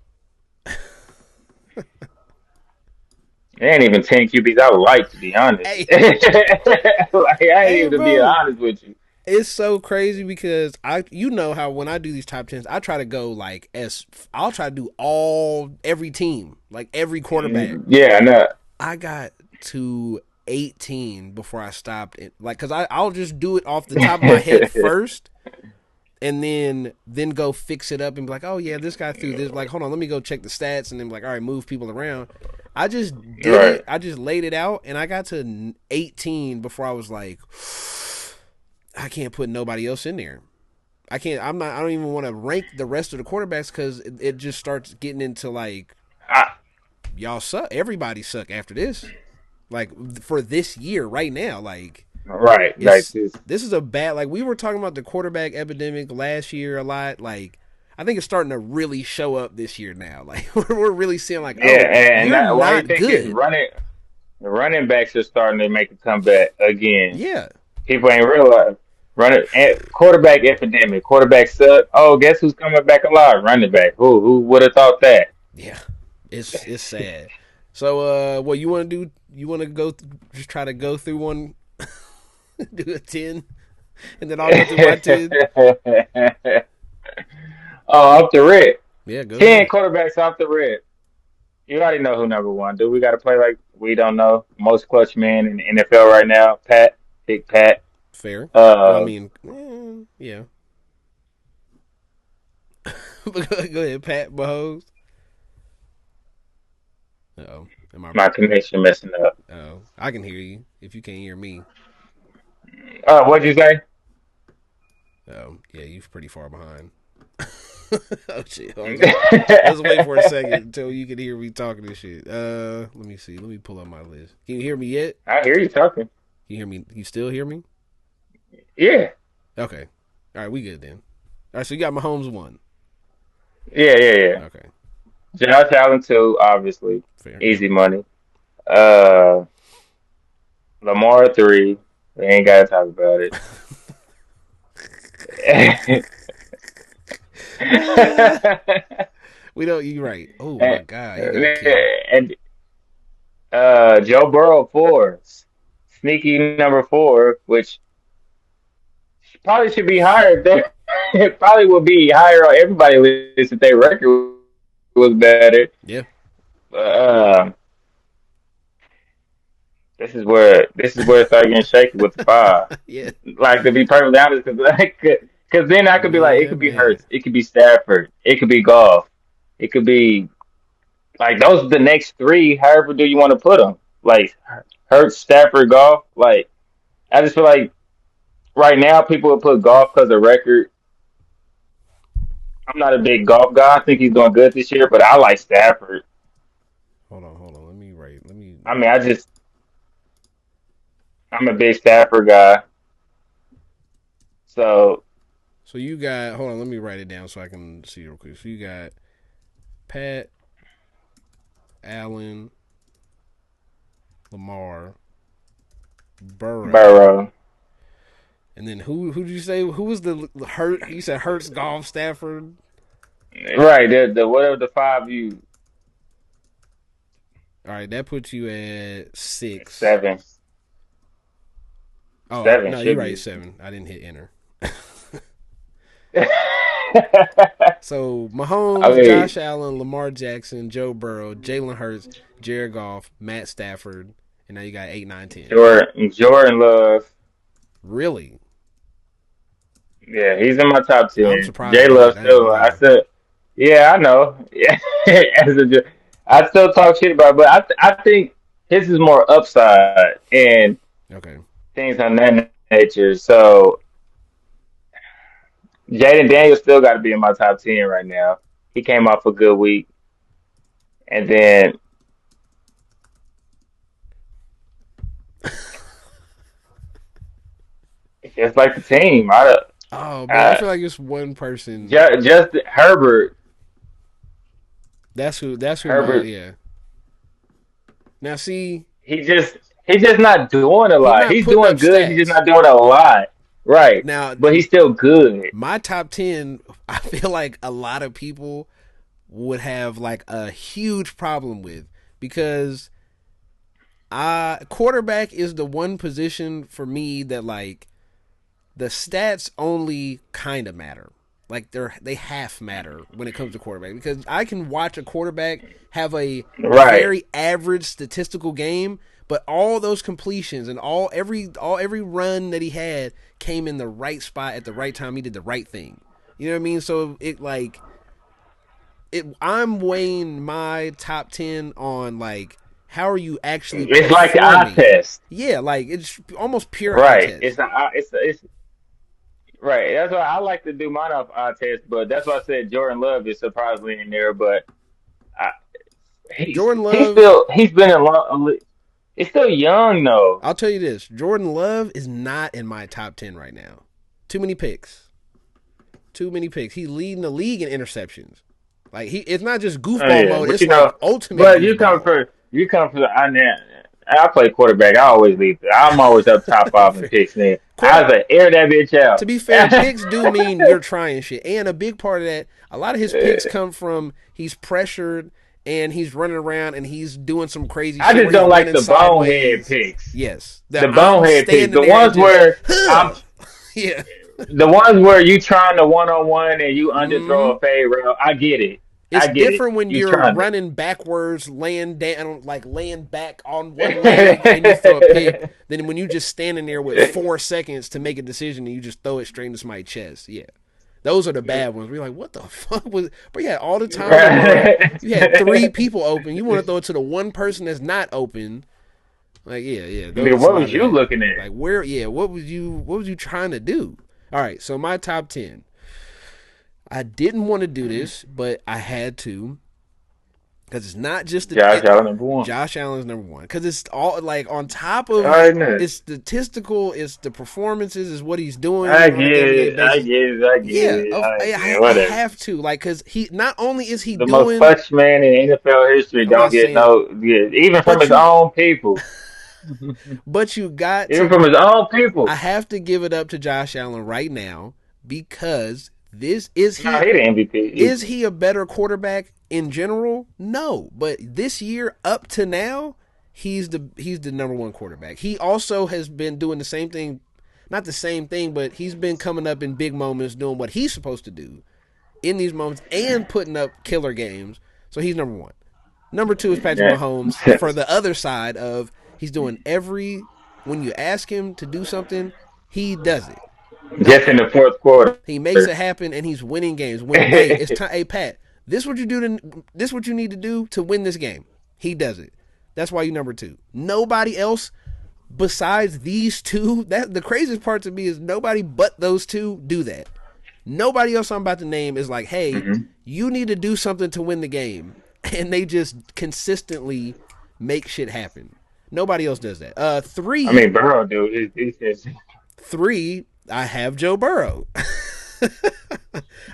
There ain't even 10 QBs I would like, to be honest. Hey, Like, I ain't hey, even to be bro. honest with you. It's so crazy because you know how when I do these top tens, I try to go like I'll try to do every team, like every quarterback. Yeah, no. I got to 18 before I stopped it, like because I'll just do it off the top of my head first, and then go fix it up and be like, oh yeah, this guy threw this. Like, hold on, let me go check the stats, and then be like, all right, move people around. I just did Right. it. I just laid it out, and I got to 18 before I was like, I can't put nobody else in there. I can't. I'm not. I don't even want to rank the rest of the quarterbacks because it just starts getting into like I, y'all suck. Everybody suck after this. Like for this year, right now, like right. Like it's this. this is a bad. Like we were talking about the quarterback epidemic last year a lot. Like I think it's starting to really show up this year now. Like we're really seeing like, Yeah, oh, and you're that, why you not think it's good. running? The running backs are starting to make a comeback again. Yeah, People ain't realize running quarterback epidemic. Quarterback suck. Oh, guess who's coming back alive? Running back. Who would have thought that? yeah. It's sad. So what you want to do? You want to just try to go through one, do a 10, and then I'll go through my 10. Oh, off the rip. Yeah, go 10 ahead. quarterbacks off the rip. You already know who number one. Do we got to play like we don't know? Most clutch man in the NFL right now, Pat, Big Pat. Fair. Well, I Uh, mean, yeah. Go ahead, Pat Mahomes. Oh, am I? my connection messing up. Oh, I can hear you. If you can't hear me, What'd you say? oh yeah, you're pretty far behind. Oh shit! Hold on, let's wait for a second until you can hear me talking this shit. Let me see. Let me pull up my list. Can you hear me yet? I hear you talking. Can you hear me? You still hear me? Yeah, Okay. All right, we good then. All right, so you got Mahomes one. yeah. Okay, Josh Allen too, obviously, fair. Yep. easy money. Uh, Lamar three. We ain't gotta talk about it. We don't. You right. Oh my and, god, he got killed. and Joe Burrow four, sneaky number four, which probably should be higher there. It probably would be higher on everybody's list if their record was better. Yeah. Uh, this is where it started getting shaky with the five. Yeah. Like to be perfectly honest, because then I could be like, it Yeah, could be man. Hurts, it could be Stafford, it could be Golf, it could be like those are the next three. However, do you want to put them? Like Hurts, Stafford, Golf. Like I just feel like right now people would put Golf because of record. I'm not a big Golf guy. I think he's doing good this year, but I like Stafford. Hold on. Let me write. Let me. I mean, I'm a big Stafford guy. So So you got. Hold on. Let me write it down so I can see real quick. So you got Pat, Allen, Lamar, Burrow, Burrow, and then who did you say? Who was the Hurt? You said Hurts, Golf, Stafford. right? The whatever the five you All right, that puts you at 6. seven. Oh Seven no, you're should right. be. 7. I didn't hit enter. I So Mahomes, mean, Josh Allen, Lamar Jackson, Joe Burrow, Jalen Hurts, Jared Goff, Matt Stafford, and now you got 8, 9, 10. Jordan Love. Really? Yeah, he's in my top I'm 10. surprised J by Love that. I ain't gonna still. I lie. said, yeah, I know. Yeah, I still talk shit about, it, but I think his is more upside and Okay. things on that nature. So Jaden Daniels still got to be in my top 10 right now. He came off a good week, and then it's just like the team. Oh man, I I feel like it's one person. just Herbert. That's who. That's who my Herbert. yeah. Now see, He just he's just not doing a he lot. not He's putting up doing good. He's just stats. not doing a lot. Right, Now but he's still good. my top 10, I feel like a lot of people would have like a huge problem with because quarterback is the one position for me that like the stats only kind of matter. Like they half matter when it comes to quarterback because I can watch a quarterback have a Right. very average statistical game, but all those completions and all every run that he had came in the right spot at the right time. He did the right thing. You know what I mean? So it like it. I'm weighing my top 10 on like how are you actually It's like the eye performing? test. Yeah, like it's almost pure eye Right. test. It's right. That's why I like to do mine off eye test, but that's why I said Jordan Love is surprisingly in there. But I, Jordan he's Love, still he's been in long. It's still young though. I'll tell you this: Jordan Love is not in my top 10 right now. Too many picks. Too many picks. He's leading the league in interceptions. Like it's not just Oh goofball yeah, mode. but It's like ultimate goofball. you come from the I play quarterback. I always lead. I'm always up top five in picks. Man, I Quarter. was like air that bitch To out. be fair, picks do mean you're trying shit, and a big part of that, a lot of his picks come from he's pressured and he's running around and he's doing some crazy I shit just where he's don't like running the bonehead sideways. picks. Yes, The that I'm bonehead picks. standing The there and ones just, where I'm huh. Yeah. the ones where you trying to one on one and you Mm-hmm. underthrow a fade route. I get it. It's I get it. different when You you're trying running backwards, laying down, like laying back on one leg, and you throw a pick, it. than when you just standing there with 4 seconds to make a decision and you just throw it straight into somebody's chest. Yeah. Those are the bad ones. We're like, what the fuck was? But you had all the time in the world. Right. You had three people open. You want to throw it to the one person that's not open. Like, yeah, yeah. Then It's a what lot was of you that. looking at? Like, where? Yeah. What was you trying to do? All right. So my top 10. I didn't want to do this, but I had to because it's not just Josh Allen number one. Josh Allen's number one because it's all like on top All of right, no. it's statistical, it's the performances, is what he's doing I on get a day to day it. I basis. get it. I get Yeah, it. I get it. I Whatever. have to like because he not only is he The most doing, clutch man in NFL history I'm don't not get saying, no, get, even from but his you own people. but you got Even to. from his own I people. have to give it up to Josh Allen right now because this is No, he he the MVP is easily. he a better quarterback in general? No, but this year up to now, he's the number one quarterback. He also has been doing the same thing, not the same thing, but he's been coming up in big moments, doing what he's supposed to do in these moments and putting up killer games. So he's number one. Number two is Patrick Yeah. Mahomes for the other side of he's doing every when you ask him to do something, he does it. No, Just in the fourth quarter. he makes it happen and he's winning games. When hey, it's time. Hey Pat, this what you need to do to win this game. He does it. That's why you number two. Nobody else besides these two. That the craziest part to me is nobody but those two do that. Nobody else I'm about to name is like, hey, hmm you need to do something to win the game, and they just consistently make shit happen. Nobody else does that. I Three, mean, Burrow, dude, he's just three. I have Joe Burrow.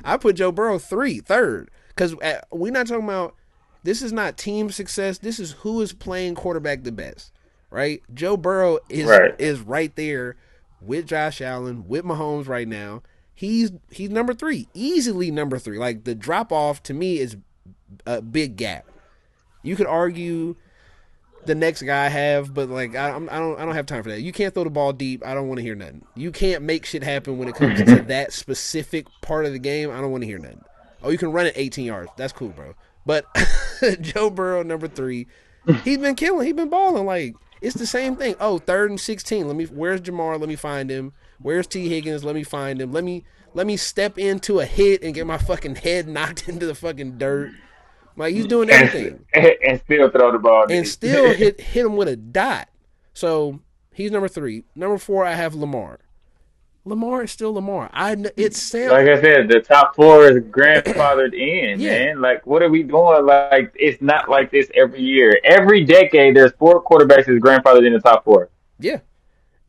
I put Joe Burrow third, because we're not talking about. This is not team success. This is who is playing quarterback the best, right? Joe Burrow is right. is right there with Josh Allen, with Mahomes right now. He's number three, easily number three. Like the drop off to me is a big gap. You could argue the next guy I have, but like I don't have time for that. You can't throw the ball deep. I don't want to hear nothing. You can't make shit happen when it comes to that specific part of the game. I don't want to hear nothing. Oh, you can run it 18 yards. That's cool, bro. But Joe Burrow number three, he's been killing. He's been balling. Like it's the same thing. Oh, 3rd and 16. Where's Jamar? Let me find him. Where's T Higgins? Let me find him. Let me step into a hit and get my fucking head knocked into the fucking dirt. Like he's doing and everything and still throw the ball and deep. still hit him with a dot. So he's number three. Number four, I have Lamar. Lamar is still Lamar. It's Sam. Like I said, the top four is grandfathered in, Yeah, man. Like, what are we doing? Like, it's not like this every year. Every decade, there's four quarterbacks that's grandfathered in the top four. yeah.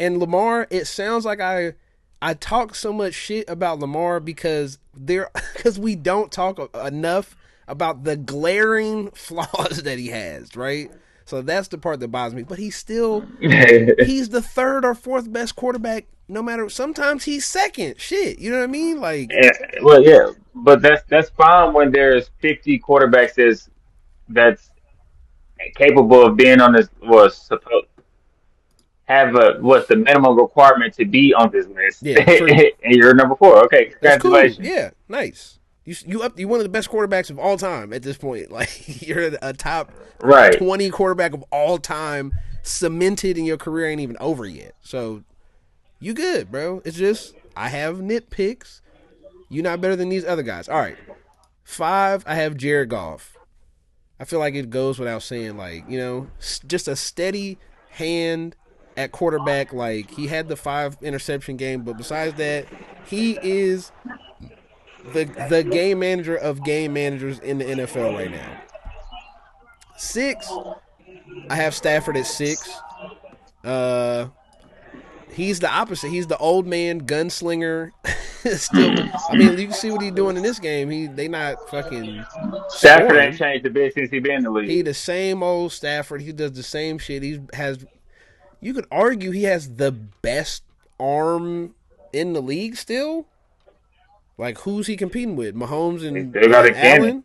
And Lamar, it sounds like I talk so much shit about Lamar because because we don't talk enough about the glaring flaws that he has, right? So that's the part that bothers me. But he's the third or fourth best quarterback. No matter, sometimes he's second. Shit, you know what I mean? Like, Yeah, well, yeah, but that's fine when there's 50 quarterbacks that's capable of being on this was supposed have a what's the minimum requirement to be on this list, yeah, true. and you're number four. Okay, That's cool. congratulations. Yeah, nice. You one of the best quarterbacks of all time at this point. Like you're a top Right. 20 quarterback of all time, cemented in your career ain't even over yet. So you good, bro. It's just I have nitpicks. You not better than these other guys. All right. 5, I have Jared Goff. I feel like it goes without saying, like, just a steady hand at quarterback. Like, he had the 5 interception game, but besides that, he is the game manager of game managers in the NFL right now. 6, I have Stafford at 6. Uh, he's the opposite. He's the old man gunslinger. Still, I mean, you can see what he's doing in this game. They not fucking Stafford ain't scoring. changed a bit since he been in the He league. the same old Stafford. He does the same shit. He has. You could argue he has the best arm in the league still. Like who's he competing with? Mahomes He and still got a cannon.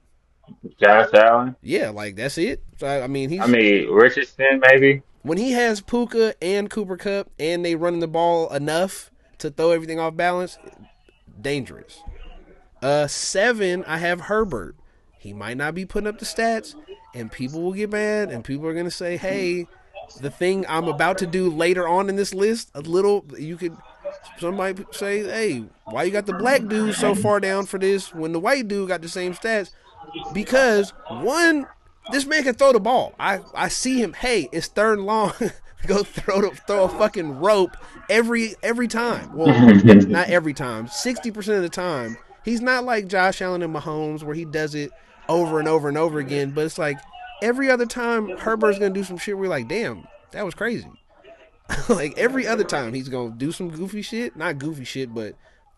Allen. Josh Allen. Yeah, like that's it. So I mean, I he's mean Richardson maybe. when he has Puka and Cooper Cup and they running the ball enough to throw everything off balance, dangerous. 7, I have Herbert. He might not be putting up the stats, and people will get mad, and people are gonna say, "Hey, the thing I'm about to do later on in this list, a little you could." Somebody say, "Hey, why you got the black dude so far down for this when the white dude got the same stats?" Because one, this man can throw the ball. I see him. Hey, it's third and long. Go throw a fucking rope every time. Well, not every time. 60% of the time. He's not like Josh Allen and Mahomes where he does it over and over and over again. But it's like every other time Herbert's gonna do some shit where you're like, damn, that was crazy. Like every other time he's gonna do some goofy shit. Not goofy shit, but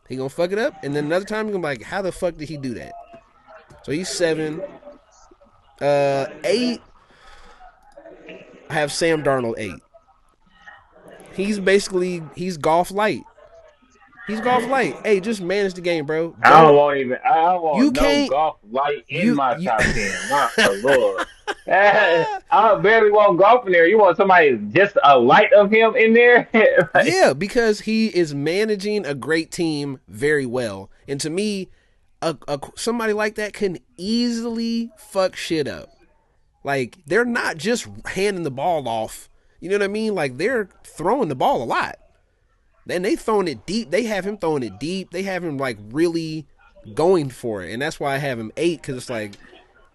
he gonna fuck it up. And then another time he's gonna be like, how the fuck did he do that? So he's 7. 8, I have Sam Darnold 8. He's golf light. He's golf light. Hey, just manage the game, bro. Don't I don't you want no can't golf light in you my you top 10. My lord. I barely want golf in there. You want somebody just a light of him in there? Like, Yeah, because he is managing a great team very well. And to me, somebody like that can easily fuck shit up. Like they're not just handing the ball off. You know what I mean? Like they're throwing the ball a lot. And they throwing it deep. They have him throwing it deep. They have him like really going for it. And that's why I have him 8 because it's like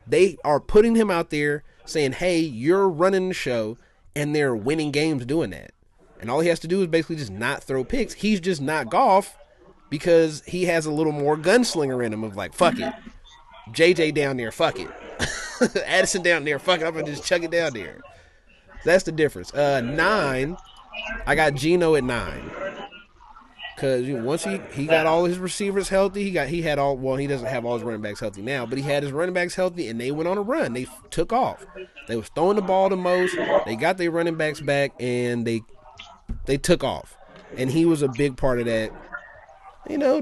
they are putting him out there saying, hey, you're running the show. And they're winning games doing that. And all he has to do is basically just not throw picks. He's just not golf because he has a little more gunslinger in him of like, fuck it. JJ down there, fuck it. Addison down there, fuck it. I'm going to just chuck it down there. That's the difference. 9, I got Geno at 9. Because once he got all his receivers healthy, he had all, well, he doesn't have all his running backs healthy now, but he had his running backs healthy and they went on a run. They took off. They was throwing the ball the most. They got their running backs back and they took off. And he was a big part of that.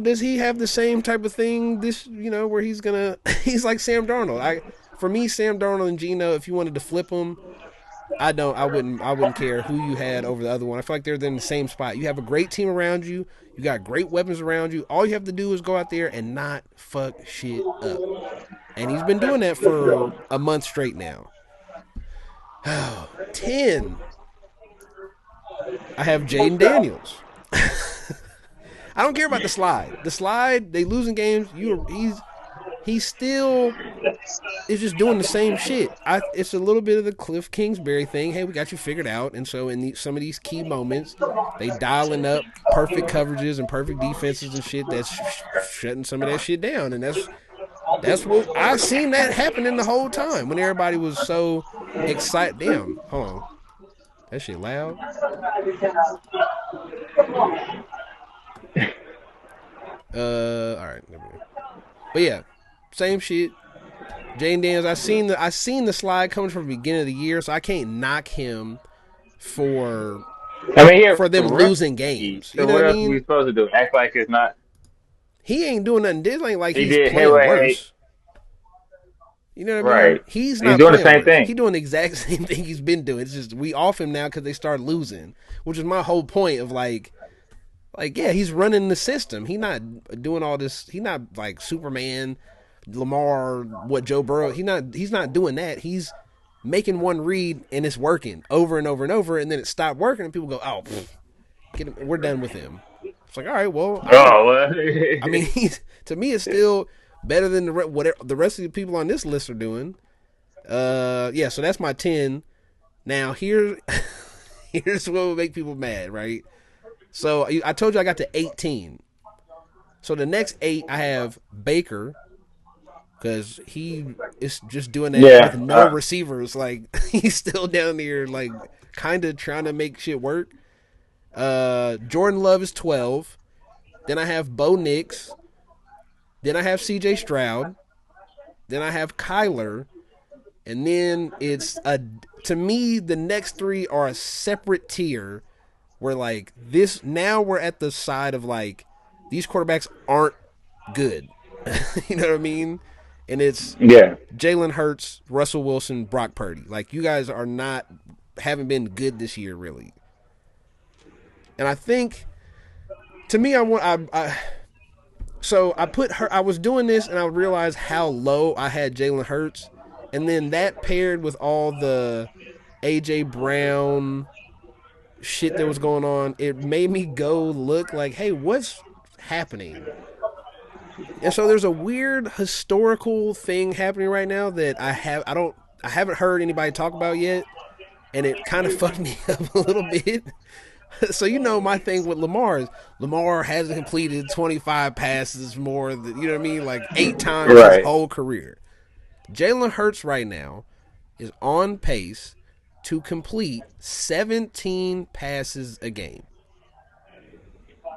Does he have the same type of thing where he's like Sam Darnold. For me, Sam Darnold and Geno, if you wanted to flip them, I wouldn't care who you had over the other one. I feel like they're in the same spot. You have a great team around you. You got great weapons around you. All you have to do is go out there and not fuck shit up. And he's been doing that for a month straight now. 10. I have Jaden Daniels. I don't care about the slide. The slide, they losing games. He's still it's just doing the same shit. It's a little bit of the Cliff Kingsbury thing. Hey, we got you figured out, and so in some of these key moments, they dialing up perfect coverages and perfect defenses and shit that's shutting some of that shit down, and that's what I seen that happening the whole time when everybody was so excited. Damn, hold on, that shit loud. All right, but yeah, same shit. Jane Daniels, I seen the slide coming from the beginning of the year, so I can't knock him for I mean, he a them losing rookie. games. You So know what I what else are we mean? supposed to do? Act like it's not. He ain't doing nothing. This ain't like He he's did. playing Hey, worse. You know what I mean? right. He's He's not doing the playing same worse. thing. He's doing the exact same thing he's been doing. It's just we off him now because they started losing, which is my whole point of like yeah, he's running the system. He not doing all this. He not like Superman, Lamar, what Joe Burrow. He's not doing that. He's making one read and it's working over and over and over, and then it stopped working, and people go, "Oh, pfft, get him. We're done with him." It's like, all right, well, I don't. Oh, well. I mean, he's to me, it's still better than whatever the rest of the people on this list are doing. Yeah. So that's my 10. Now here's what would make people mad, right? So I told you I got to 18. So the next 8 I have Baker because he is just doing that with Yeah. no receivers. Like he's still down there, like kind of trying to make shit work. Jordan Love is 12. Then I have Bo Nix. Then I have C.J. Stroud. Then I have Kyler, and then it's a to me the next 3 are a separate tier. Where like this now we're at the side of like these quarterbacks aren't good. You know what I mean? And it's Yeah. Jalen Hurts, Russell Wilson, Brock Purdy. Like you guys are not haven't been good this year really. And I think to me I so I put her I was doing this and I realized how low I had Jalen Hurts, and then that paired with all the AJ Brown shit that was going on, it made me go look like, hey, what's happening? And so there's a weird historical thing happening right now that I haven't heard anybody talk about yet, and it kind of fucked me up a little bit. So you know my thing with Lamar is Lamar hasn't completed 25 passes more than you know what I mean, like 8 times his Right. whole career. Jalen Hurts right now is on pace to complete 17 passes a game.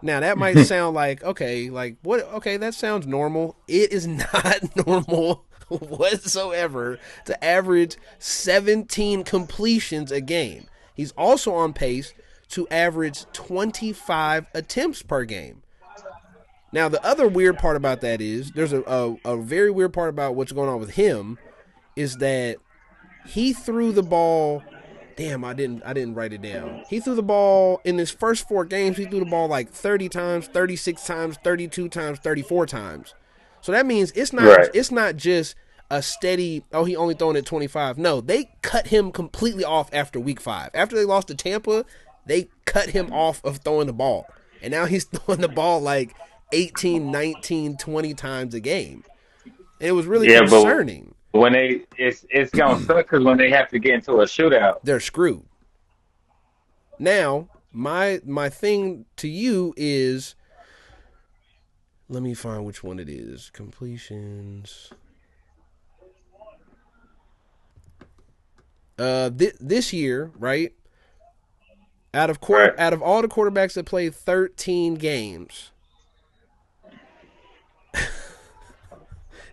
Now that might sound like okay, like what? Okay, that sounds normal. It is not normal whatsoever to average 17 completions a game. He's also on pace to average 25 attempts per game. Now the other weird part about that is there's a very weird part about what's going on with him is that he threw the ball. Damn, I didn't write it down. He threw the ball in his first 4 games. He threw the ball like 30 times, 36 times, 32 times, 34 times. So that means Right. it's not just a steady. Oh, he only throwing it 25. No, they cut him completely off after week 5. After they lost to Tampa, they cut him off of throwing the ball, and now he's throwing the ball like 18, 19, 20 times a game. And it was really Yeah, but concerning. when it's gonna suck because when they have to get into a shootout. They're screwed. Now, my thing to you is let me find which one it is. Completions. This year, right? Right. Out of all the quarterbacks that played 13 games,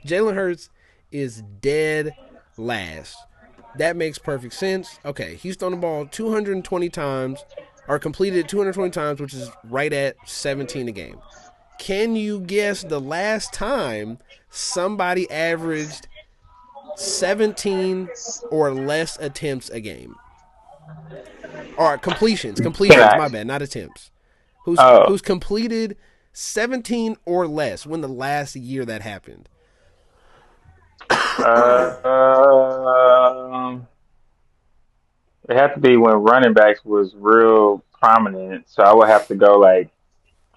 Jalen Hurts is dead last. That makes perfect sense. Okay, he's thrown the ball 220 times, or completed 220 times, which is right at 17 a game. Can you guess the last time somebody averaged 17 or less attempts a game? Or Can completions, I? my bad, not attempts. Oh. Who's completed 17 or less when the last year that happened? Um. It had to be when running backs was real prominent. So I would have to go like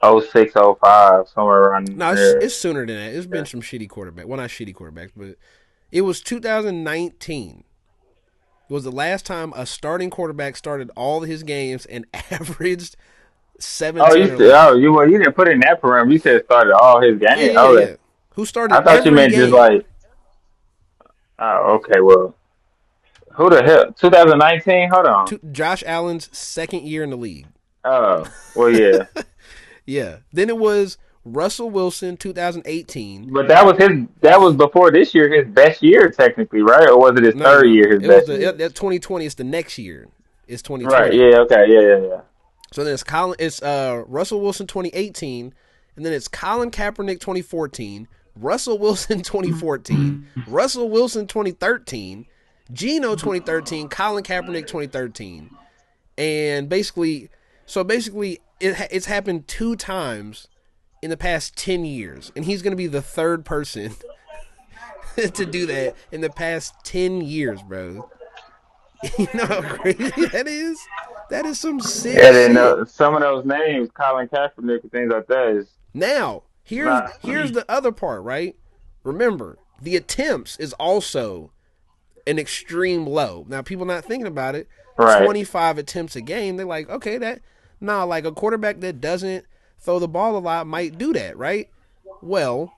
'06, '05, somewhere around No, there. it's sooner than that. It's been some shitty quarterback. Well, not shitty quarterbacks, but It was 2019. It was the last time a starting quarterback started all his games and averaged Oh, 17 or less. you didn't put it in that parameter. You said started all his Yeah, game. yeah, Oh, yeah. Who started I thought you every meant just game? like, oh, okay, well, who the hell? 2019? Hold on. Josh Allen's second year in the league. Oh, well, yeah, Yeah. Then it was Russell Wilson, 2018. but that was before this year, his best year technically, right? Or was it his No, no, third no. year, his It was best the year? that 2020. It's the next year. It's Right. 2020. Yeah. Okay. Yeah. Yeah. Yeah. So then it's Russell Wilson 2018, and then it's Colin Kaepernick 2014, Russell Wilson 2014, Russell Wilson 2013, Geno 2013, Colin Kaepernick 2013, and basically it's happened two times in the past 10 years, and he's going to be the third person to do that in the past 10 years, bro. You know how crazy that is? That is some sick And then shit. some of those names, Colin Kaepernick and things like that, is Now, not here's the other part, right? Remember, the attempts is also an extreme low. Now, people not thinking about it. right. 25 attempts a game. They're like, okay, like a quarterback that doesn't throw the ball a lot might do that, right? Well,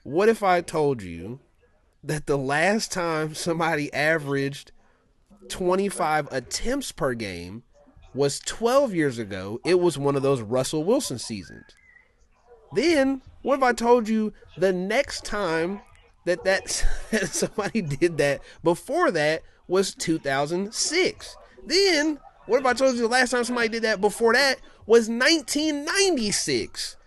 what if I told you that the last time somebody averaged 25 attempts per game was 12 years ago? It was one of those Russell Wilson seasons. Then, what if I told you the next time that somebody did that before that was 2006? Then, what if I told you the last time somebody did that before that was 1996?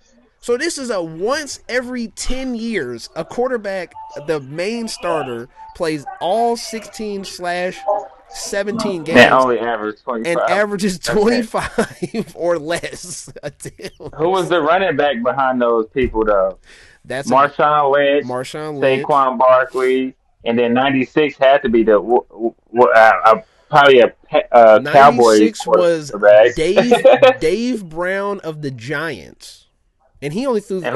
So this is a once every 10 years, a quarterback, the main starter, plays all 16 slash 17 And games only average and 25. averages Okay. 25 or less Who was attempts. the running back behind those people though? That's a Marshawn Lynch, Marshawn Lynch. Saquon Barkley, and then '96 had to be the probably a Cowboys 96 was quarterback. Dave Brown of the Giants. And he only threw And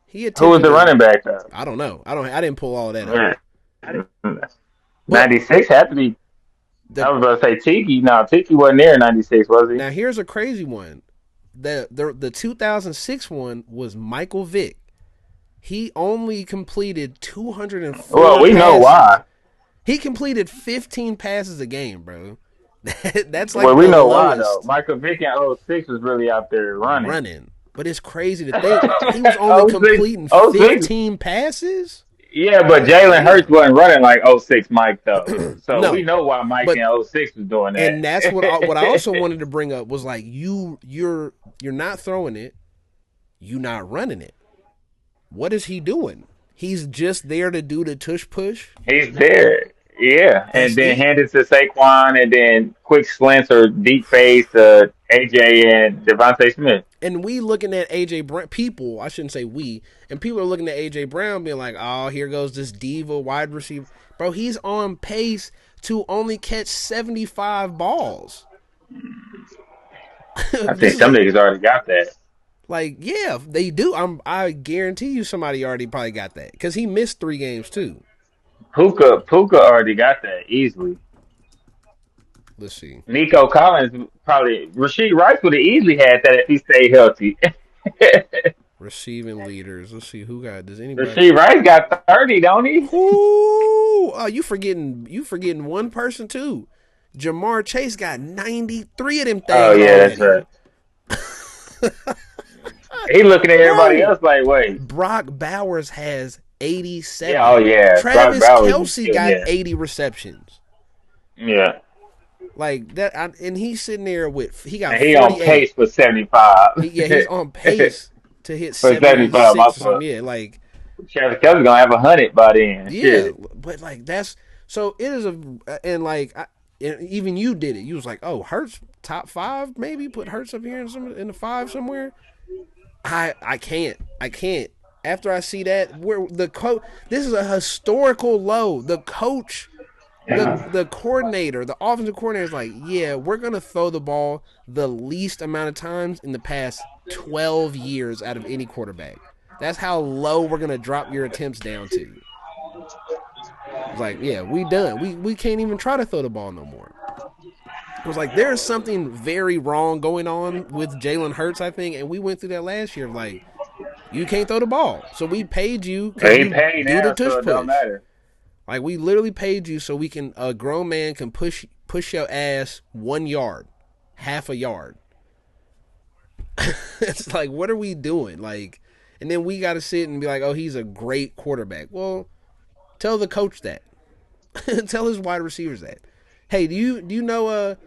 he who was attempted the to running back though? I don't know. I didn't pull all of that up. Yeah. But '96 had to be. the I was about to say Tiki. No, Tiki wasn't there in '96, was he? now here's a crazy one. The 2006 one was Michael Vick. He only completed Well, 204 we know passes. why. He completed 15 passes a game, bro. That's Well, like we the know why though. lowest Michael Vick in '06 was really out there running. running. But it's crazy to think he was only Oh six, completing oh six. 15 passes. Yeah, but God Jalen Hurts damn. wasn't running like '06 Mike though. So we No, know why Mike but in '06 was doing and that's what I also that. wanted to bring up was like you're not throwing it, you not running it. What is he doing? He's just there to do the tush push. He's there. Yeah. That's And then it. hand it to Saquon and then quick slants or deep fades to AJ and Devontae Smith. And we looking at AJ Brown, people, I shouldn't say we, and people are looking at AJ Brown being like, oh, here goes this diva wide receiver. Bro, he's on pace to only catch 75 balls. I This think is some a, niggas already got that. like, yeah, they do. I guarantee you somebody already probably got that because he missed 3 games too. Puka already got that easily. Let's see. Nico Collins probably Rasheed Rice would have easily had that if he stayed healthy. Receiving leaders. Let's see who got. Does anybody? Rasheed Rice got 30, don't he? Who? Oh, you forgetting one person too. Jamar Chase got 93 of them Oh things yeah, that's already. right. He looking at everybody Bro, else like, wait, Brock Bowers has yeah, oh 87. yeah, Brock Travis Bowers is Kelsey killing, got yeah, 80 receptions. yeah, Like that, and he's sitting there with he got and he on 48. pace for 75. Yeah, he's on pace to hit For 75, my 76 or something. fault. Yeah, like Travis Kelce gonna have 100 by then. yeah, Shit. but like that's so it is and like and even you did it. You was like, oh, Hurts top 5 maybe put Hurts up here in the 5 somewhere. I can't. After I see that, where the coach, this is a historical low. The coach, the coordinator, the offensive coordinator is like, yeah, we're gonna throw the ball the least amount of times in the past 12 years out of any quarterback. That's how low we're gonna drop your attempts down to. It's like, yeah, we done. We can't even try to throw the ball no more. I was like, there's something very wrong going on with Jalen Hurts, I think, and we went through that last year of like, you can't throw the ball, so we paid you because He you paid do the now, so tush it don't push. matter. Like we literally paid you so we can a grown man can push your ass 1 yard, half a yard. It's like, what are we doing? Like, and then we got to sit and be like, oh, he's a great quarterback. Well, tell the coach that. Tell his wide receivers that. Hey, do you know?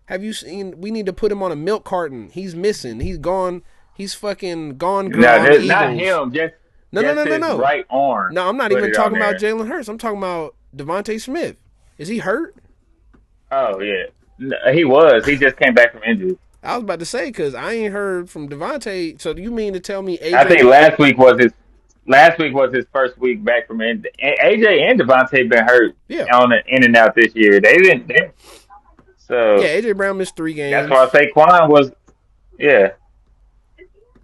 Have you seen? We need to put him on a milk carton. He's missing. He's gone. He's fucking gone girl No, on the not Eagles. him. Just No, no, just no, no, his no. right arm. No, I'm not Put even it on talking about there. Jalen Hurts. I'm talking about Devontae Smith. Is he hurt? Oh yeah, he was. He just came back from injury. I was about to say because I ain't heard from Devontae. So do you mean to tell me I think AJ? last week was his first week back from injury. AJ and Devontae been hurt Yeah, on the in and out this year. They didn't. yeah. So AJ Brown missed three that's why I games. say Quan was. Yeah,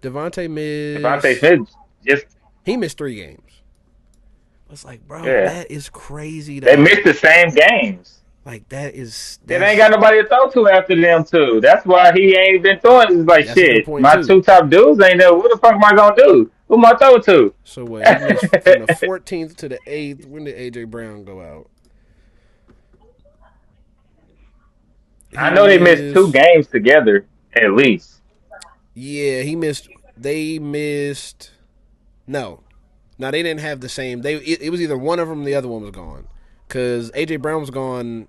Devontae Devontae missed. Smith just He missed 3 games. It's like, bro, yeah. that is crazy, They dog. missed the same games. Like They ain't got that's nobody to throw to after them too. That's why he ain't been throwing. It's like that's a good shit. point My too. two top dudes ain't there. What the fuck am I gonna do? Who am I throw to? So what? He missed from the 14th to the 8th. When did AJ Brown go out? I He know they missed two missed. games together at least. Yeah, he missed. They missed. No, no, they didn't have the same. It was either one of them, or the other one was gone. Cause AJ Brown was gone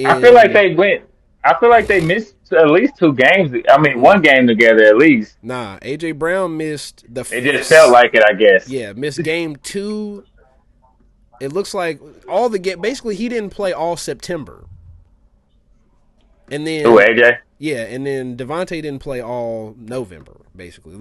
I feel like in. they went. I feel like they missed at least two games. I mean, one Mm-mm. game together at least. Nah, AJ Brown missed It just felt like it, I guess. yeah, missed game 2. It looks like all the get basically he didn't play all September. And Who, then AJ? yeah, and then Devontae didn't play all November, basically.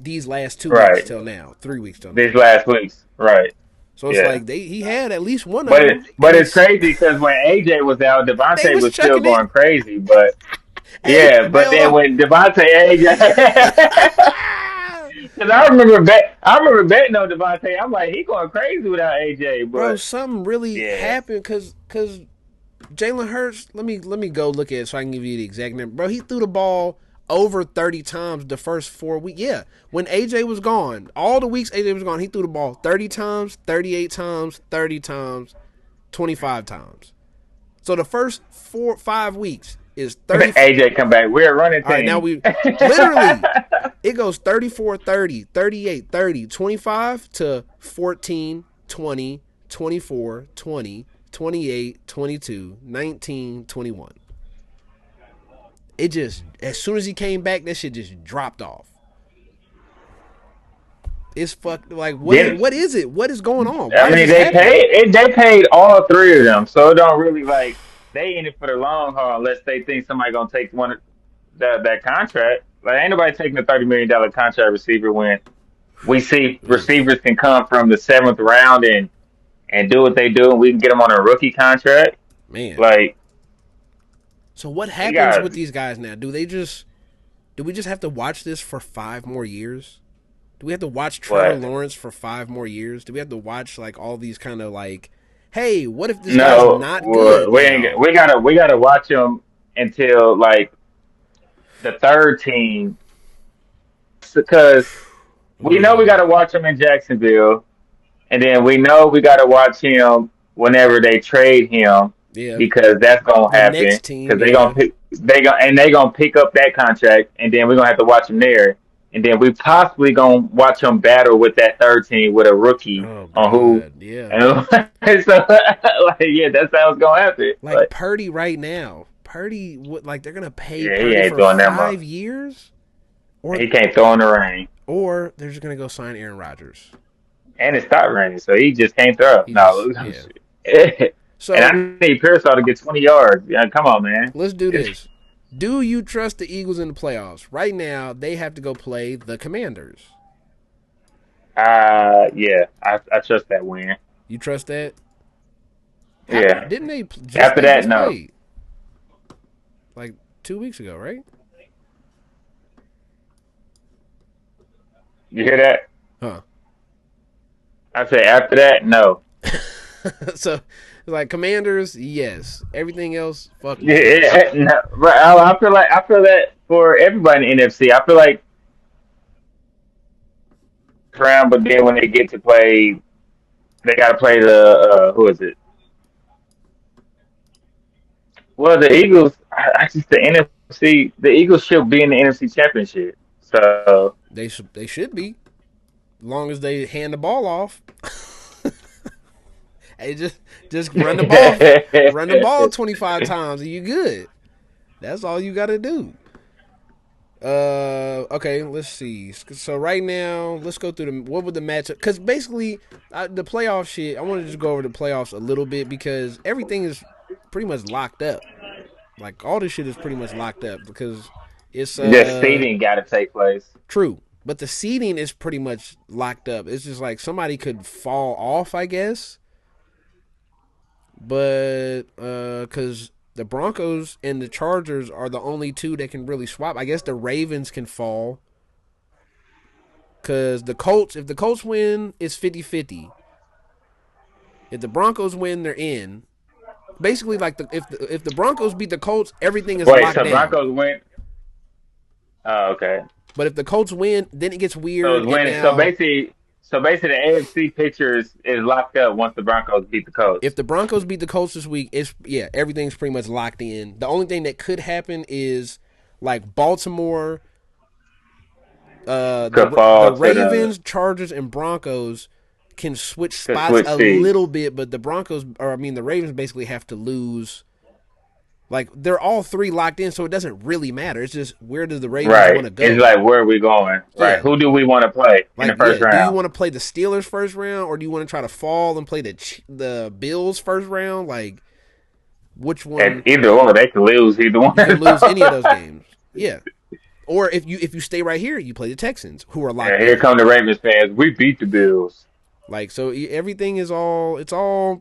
These last 2 weeks Right. till now, 3 weeks till These now. last weeks. Right. So it's Yeah. like he had at least one of them, But and it's crazy because when AJ was out, they Devontae was was still chucking it. going crazy. But Hey, yeah, but then Bill. when Devontae AJ, because I remember betting on Devontae. I'm like, he going crazy without AJ. Bro, But something really yeah, happened because Jalen Hurts. Let me go look at it so I can give you the exact number. Bro, he threw the ball over 30 times the first 4 weeks. Yeah, when AJ was gone, all the weeks AJ was gone, he threw the ball 30 times, 38 times, 30 times, 25 times. So the first 4 5 weeks is 30. AJ come back. We're a running All right, now team. we literally it goes 34, 30, 38, 30, 25 to 14, 20, 24, 20, 28, 22, 19, 21. It just as soon as he came back, that shit just dropped off. It's fucked. Like Then what is it? What is going on? I Why is mean, this happening? they paid all three of them, so it don't really like they in it for the long haul unless they think somebody gonna take one of that contract. Like ain't nobody taking a $30 million contract receiver when we see Oof, receivers can come from the seventh round and do what they do, and we can get them on a rookie contract. man. Like So what we happens got with these guys now? Do we just have to watch this for 5 more years? Do we have to watch Trevor what? Lawrence for 5 more years? Do we have to watch like all these kind of like, hey, what if this guy's No, not good we ain't. now? We gotta watch them until like the third team because we know we Mm, gotta watch them in Jacksonville. And then we know we got to watch him whenever they trade him yeah, because that's gonna the happen. next team, Because yeah. they gonna pick up that contract, and then we're gonna have to watch him there. And then we possibly gonna watch him battle with that third team with a rookie Oh on who. God, yeah. And so, like, yeah, that's how it's gonna happen. Like But Purdy right now. Purdy, what like they're gonna pay yeah, he Purdy ain't for doing that much. 5 years, or He can't throw in the rain, they're just gonna go sign Aaron Rodgers. and it stopped raining, so he just can't throw. He just No, yeah. and I So need Pearsall to get 20 yards. Yeah, come on, man. let's do this. Do you trust the Eagles in the playoffs? Right now, they have to go play the Commanders. Yeah, I trust that win. You trust that? How Yeah. didn't After they that, just no. played like 2 weeks ago, right? You hear that? Huh. I say after that, no. So Like Commanders, yes. Everything else, fuck no. Yeah, no, right. I feel that for everybody in the NFC. I feel like round, but then when they get to play, they got to play the who is it? Well, the Eagles. I just the NFC. The Eagles should be in the NFC Championship. So They should be, as long as they hand the ball off. Hey, just run the ball 25 times, and you good. That's all you got to do. Okay, let's see. So right now, let's go through what would the matchup? Because basically, the playoff shit. I want to just go over the playoffs a little bit because everything is pretty much locked up. Like all this shit is pretty much locked up because it's the seeding got to take place. true. But the seeding is pretty much locked up. It's just like somebody could fall off, I guess. But because the Broncos and the Chargers are the only two that can really swap. I guess the Ravens can fall because if the Colts win, it's 50-50. If the Broncos win, they're in. Basically, like if the Broncos beat the Colts, everything is Wait, locked so down. Broncos win? Oh, okay. But if the Colts win, then it gets So weird. it's And winning. now, So basically, the AFC picture is locked up once the Broncos beat the if Colts. the Broncos beat the Colts this week, it's yeah, everything's pretty much locked in. The only thing that could happen is like Baltimore, Could the fall to the Ravens, Chargers, and Broncos can switch could spots switch a seats. little bit, but the Ravens basically have to lose. Like they're all three locked in, so it doesn't really matter. It's just where does the Ravens want Right. to It's go? like where are we going? Right. Yeah, Who do we want to play in like the first yeah. Do you round? want to play the Steelers first round, or do you want to try to fall and play the Bills first round? Like which And one? either or, they could lose either one. You can lose any of those games. Yeah. Or if you stay right here, you play the Texans, who are locked And here in. come the Ravens fans. We beat the Bills. Like so, everything is all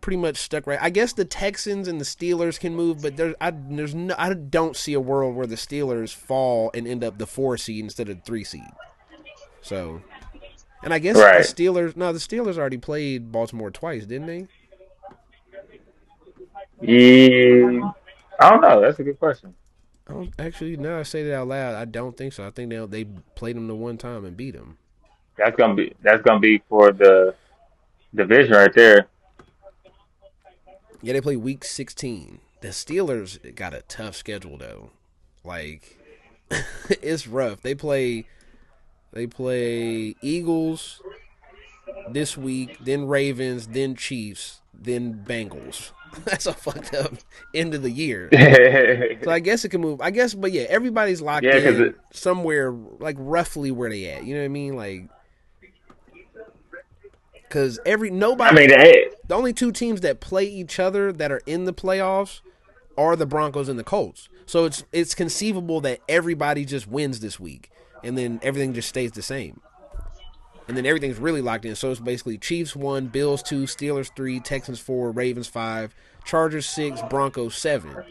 pretty much stuck right. I guess the Texans and the Steelers can move, but I don't see a world where the Steelers fall and end up the 4 seed instead of the 3 seed. So, and I guess Right. the Steelers already played Baltimore twice, didn't they? Yeah. I don't know. That's a good question. I don't actually. Now I say that out loud, I don't think so. I think they played them the one time and beat them. That's gonna be for the division right there. Yeah, they play week 16. The Steelers got a tough schedule though. Like it's rough. They play Eagles this week, then Ravens, then Chiefs, then Bengals. That's a fucked up end of the year. So Yeah, I guess it can move. I guess, but yeah, everybody's locked because in somewhere like roughly where they at. You know what I mean? Like, because I nobody, mean, hey, the only two teams that play each other that are in the playoffs are the Broncos and the Colts. So it's conceivable that everybody just wins this week, and then everything just stays the same, and then everything's really locked in. So it's basically Chiefs 1, Bills 2, Steelers 3, Texans 4, Ravens 5, Chargers 6, Broncos 7.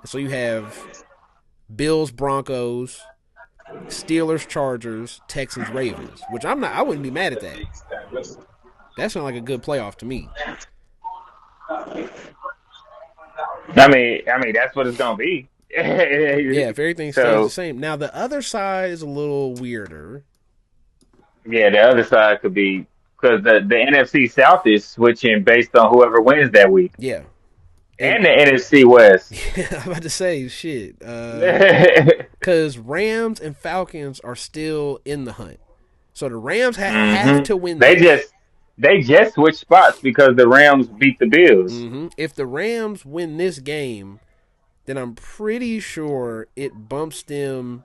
And so you have Bills, Broncos, Steelers, Chargers, Texans, Ravens. Which I wouldn't be mad at that. That sounds like a good playoff to me. I mean, that's what it's gonna be. Yeah, if everything stays the So same. Now the other side is a little weirder. yeah, the other side could be because the NFC South is switching based on whoever wins that week, Yeah, and and the NFC West. yeah, I'm about to say shit. Because Rams and Falcons are still in the hunt. So the Rams have hmm to win They this. just they just switched spots because the Rams beat the Bills If the Rams win this game, then I'm pretty sure it bumps them.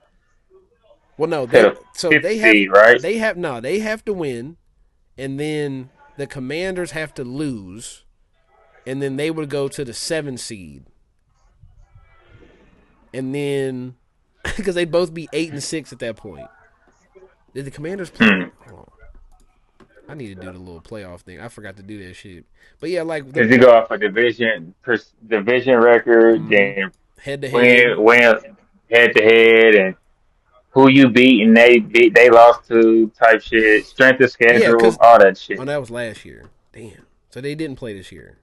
Well, no, to the fifth seed, right? they have to win, and then the Commanders have to lose, and then they would go to the 7 seed, and then because they'd both be 8-6 at that point. Did the Commanders play? Hmm. Hold on. I need to do the little playoff thing. I forgot to do that shit. But yeah, like Because you go off a division record, mm-hmm, then head to head. win head to head, and who you beat and they lost to type shit, strength of Yeah, schedule, because all that shit. that was last year. Damn. So they didn't play this year.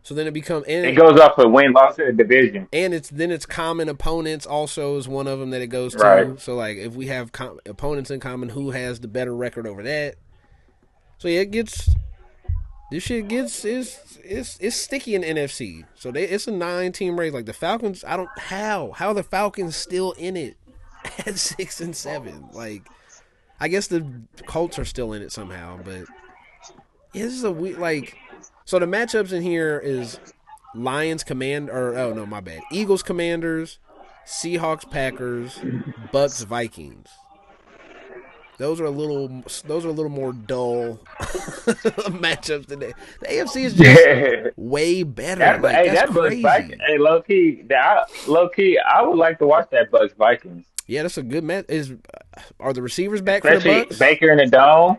So then it becomes It goes off of win loss in the division. and it's common opponents also is one of them that it goes Right. to. So like if we have opponents in common, who has the better record over that? So yeah, it gets this shit gets it's sticky in the NFC. So it's a 9-team race. Like the Falcons, I don't how the Falcons still in it at 6-7. Like I guess the Colts are still in it somehow, but yeah, this is a weird like. So the matchups in here is Lions command or oh no my bad Eagles Commanders, Seahawks Packers, Bucks Vikings. Those are a little more dull matchups today. The AFC is just Yeah. way better. Like Hey, that's that Bucks Vikings. crazy. Hey, low key, I would like to watch that Bucks Vikings, Yeah, that's a good match. Are the receivers back for the especially Bucks? Baker in the dome.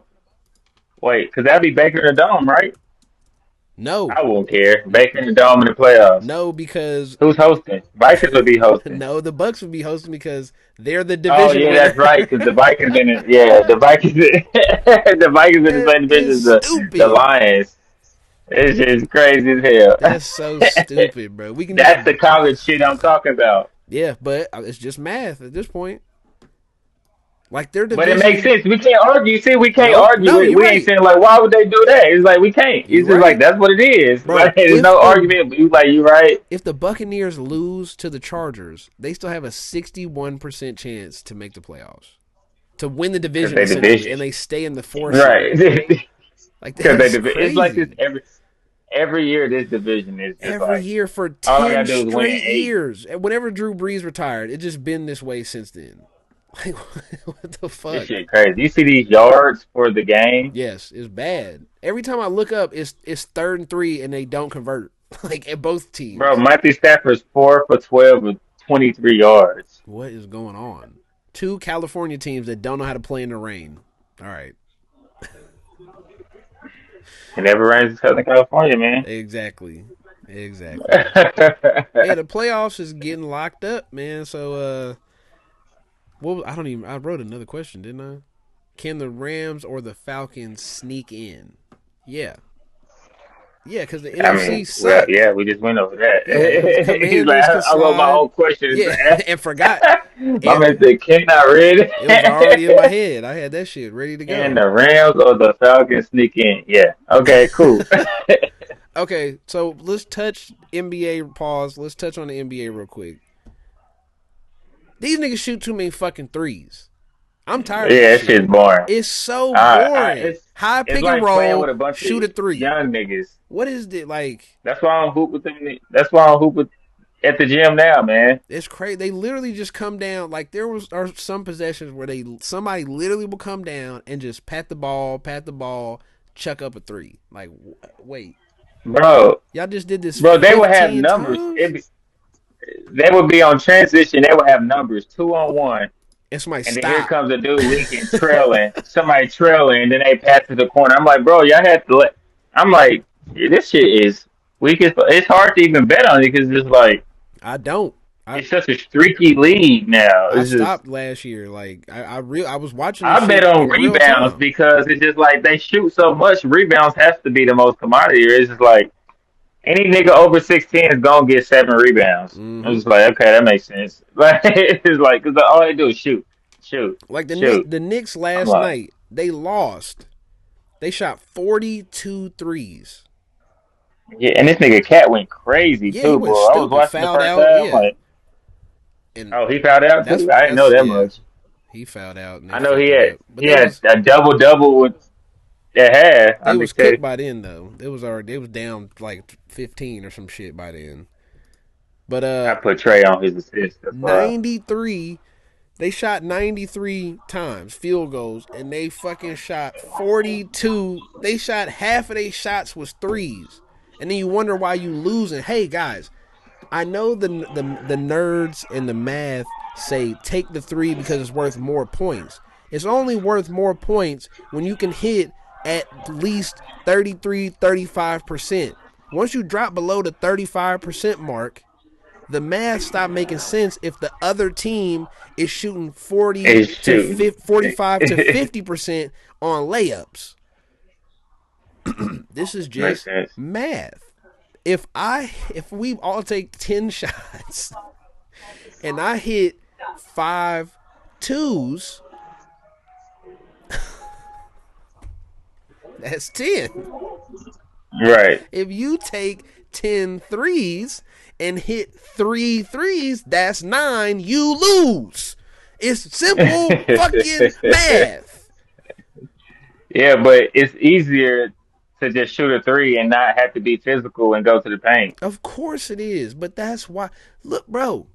Wait, because that'd be Baker in the dome, right? No, I won't care. Baker in the dome in the playoffs. no, because Who's hosting? Vikings would be hosting. no, the Bucks would be hosting because they're the Oh division yeah, winner. that's right. Because the Vikings in it. Yeah, the Vikings. The Vikings in the That same division is as the stupid. Lions. It's just crazy as hell. That's so stupid, bro. We can just That's the college shit I'm talking about. yeah, but it's just math at this point. Like their But it makes division. sense. We can't argue. You see, we can't No, argue no, it. you're We ain't right. saying like, why would they do that? It's like we can't. It's You're just like right, that's what it is. bro. Like there's no argument. But you like you right If the Buccaneers lose to the Chargers, they still have a 61% chance to make the playoffs, to win the because division they essentially, division. and they stay in the 4 seed. Right. Like Because that they is division. It's like this crazy. every year. This division is just Every like year for all I 10 gotta do is win straight 8. years. And whenever Drew Brees retired, it just been this way since then. Like what the This fuck? shit crazy. You see these yards for the game, Yes, it's bad. Every time I look up, it's 3rd and 3, and they don't convert. Like at both bro. teams. Matthew Stafford's 4 for 12 with 23 yards. What is going on? Two California teams that don't know how to play in the rain. All right. It never rains in Southern California, man. Exactly. Exactly. Yeah, the playoffs is getting locked up, man. So I don't even I wrote another question, didn't I? Can the Rams or the Falcons sneak in? Yeah. Yeah, because the I NFC mean, well, suck. yeah, we just went over Yeah, the that. He's like, Commanders can I wrote my slide. whole question. Yeah, and forgot. My man And said, "Can I read it was already in my it?" head. I had that shit ready to Can go. the Rams or the Falcons sneak in? Yeah. Okay. Cool. Okay, so let's touch NBA pause. Let's touch on the NBA real quick. These niggas shoot too many fucking threes. I'm tired of Yeah, this that shit. shit's boring. It's so boring. It's High it's pick and like playing with roll, a bunch of shoot a three. young niggas. What is it like? That's why I don't hoop with them. That's why I don't hoop with at the gym now, man. It's crazy. They literally just come down. Like there are some possessions where somebody literally will come down and just pat the ball, chuck up a three. Like wait, Bro, y'all just did this they would have 15 numbers. times. They would be on transition. They would have numbers 2-on-1. And somebody And then here stop. comes a dude leaking, trailing, somebody trailing, and then they pass to the corner. I'm like, bro, y'all had to let. I'm like, yeah, this shit is weak. It's hard to even bet on it because it's like I don't. I it's such a streaky league now. I It's just stopped last year. Like I was watching this I bet shit on in real rebounds time. because it's just like they shoot so much. Rebounds has to be the most commodity. It's just like any nigga over 16 is gonna get 7 rebounds. I Mm-hmm. was just like, okay, that makes sense. Like it's like because all they do is shoot, shoot, Like shoot. the Knicks I'm last like. night, they lost. They shot 42 threes. Yeah, and this nigga Cat went crazy Yeah, he too, bro. went I was stupid, watching the fouled first out. half. I'm Yeah, like, and oh, he fouled out too. I didn't know that's that yeah. much. He fouled out and they I know fucked it up. But he had a double double with the half. they I'm was just kidding. cooked by then though. They was down like 15 or some shit by then. But I put Trey on his assist. That's why. 93. They shot 93 times field goals, and they fucking shot 42. They shot half of their shots was threes, and then you wonder why you losing. Hey guys, I know the nerds and the math say take the three because it's worth more points. It's only worth more points when you can hit at least 33, 35%. Once you drop below the 35% mark, the math stopped making sense if the other team is shooting 40 He's to shooting. 45 to 50% on layups. This is Makes just sense. math. if we all take 10 shots and I hit 5 twos, that's 10. Right. If you take 10 threes and hit 3 threes, that's 9. You lose. It's simple fucking math. Yeah, but it's easier to just shoot a three and not have to be physical and go to the paint. Of course it is, but that's why. Look, bro,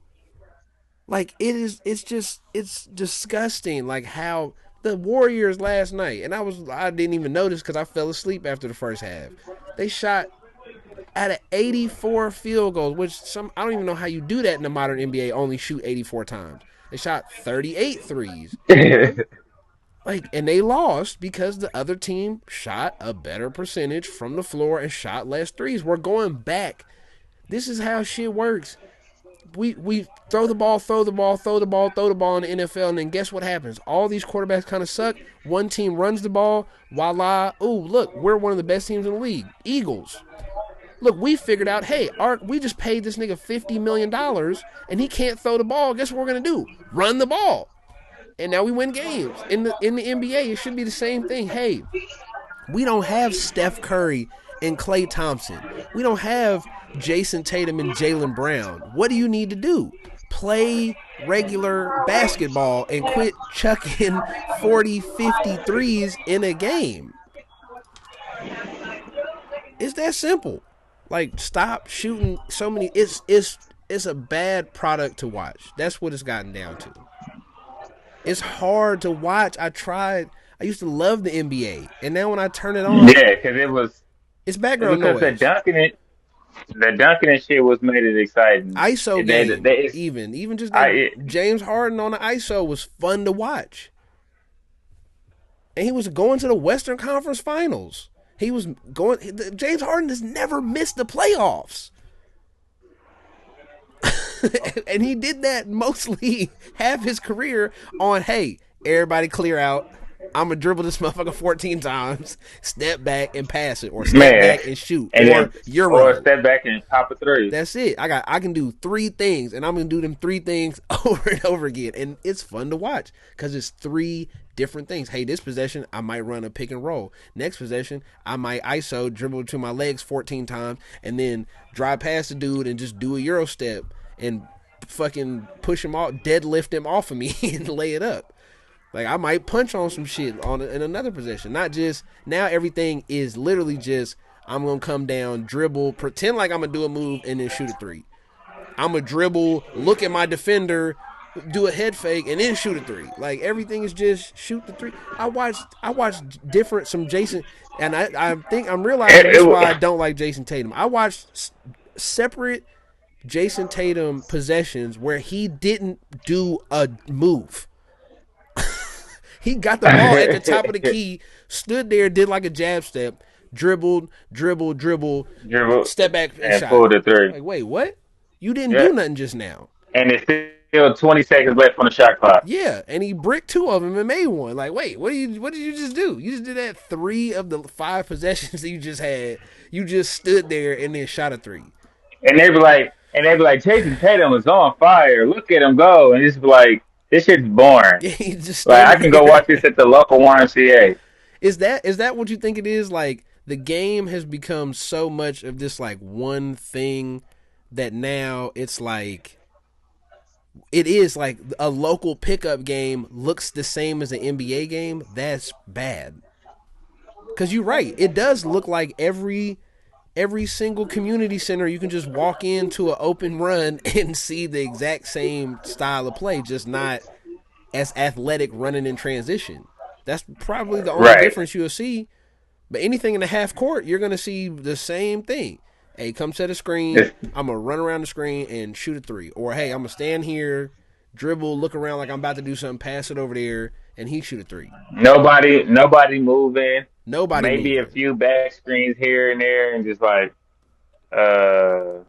like it is. It's just it's disgusting. Like how the Warriors last night, and I didn't even notice because I fell asleep after the first half. They shot out of 84 field goals, which I don't even know how you do that in the modern NBA. Only shoot 84 times. They shot 38 threes. Like, and they lost because the other team shot a better percentage from the floor and shot less threes. We're going back. This is how shit works. We throw the ball, throw the ball, throw the ball, throw the ball in the NFL, and then guess what happens? All these quarterbacks kind of suck. One team runs the ball, voila. Oh, look, we're one of the best teams in the league. Eagles. Look, we figured out, hey, we just paid this nigga $50 million, and he can't throw the ball. Guess what we're gonna do? Run the ball. And now we win games. In the NBA, it should be the same thing. Hey, we don't have Steph Curry and Klay Thompson. We don't have Jason Tatum and Jaylen Brown. What do you need to do? Play regular basketball and quit chucking 40, 50 threes in a game. It's that simple. Like, stop shooting so many. It's a bad product to watch. That's what it's gotten down to. It's hard to watch. I used to love the NBA, and now when I turn it on, Yeah, because it's it's background because noise. the dunking and shit was made it exciting. ISO game, It's, even just I that it, James Harden on the ISO was fun to watch, and he was going to the Western Conference Finals. He was going. James Harden has never missed the playoffs. And he did that mostly half his career on, hey, everybody clear out. I'm going to dribble this motherfucker 14 times, step back and pass it, or step man, back and shoot, and or then or Euro. step back and pop a three. That's it. I can do 3 things, and I'm going to do them 3 things over and over again. And it's fun to watch because it's 3 different things. Hey, this possession, I might run a pick and roll. Next possession, I might ISO, dribble to my legs 14 times, and then drive past the dude and just do a Euro step and fucking push him off, deadlift him off of me and lay it up. Like, I might punch on some shit in another possession. Not just, now everything is literally just, I'm going to come down, dribble, pretend like I'm going to do a move, and then shoot a 3. I'm going to dribble, look at my defender, do a head fake, and then shoot a 3. Like, everything is just shoot the 3. I watched different, some Jason, and I think I'm realizing this is why I don't like Jason Tatum. I watched separate Jason Tatum possessions where he didn't do a move. He got the ball at the top of the key, stood there, did like a jab step, dribbled, dribble, step back and and shot. pull the three. Like, wait, what? You didn't Yeah, do nothing just now. and it's still 20 seconds left on the shot clock. Yeah, and he bricked 2 of them and made one. Like, wait, what did you just do? You just did that 3 of the 5 possessions that you just had. You just stood there and then shot a 3. And they be like, Jason Tatum is on fire. Look at him go, and it's like, this shit's boring. Yeah, he's just Like I standing can go there. watch this at the local YMCA. Is that what you think it is? Like, the game has become so much of this like one thing that now it's like it is like a local pickup game looks the same as an NBA game. That's bad. Cause you're right. It does look like every single community center you can just walk into an open run and see the exact same style of play, just not as athletic running in transition. That's probably the only Right. difference you'll see. But anything in the half court, you're gonna see the same thing. Hey, come set a screen. This, I'm gonna run around the screen and shoot a 3. Or hey, I'm gonna stand here, dribble, look around like I'm about to do something, pass it over there, and he shoot a 3. nobody moving. Nobody Maybe a moving. few back screens here and there, and just like, uh,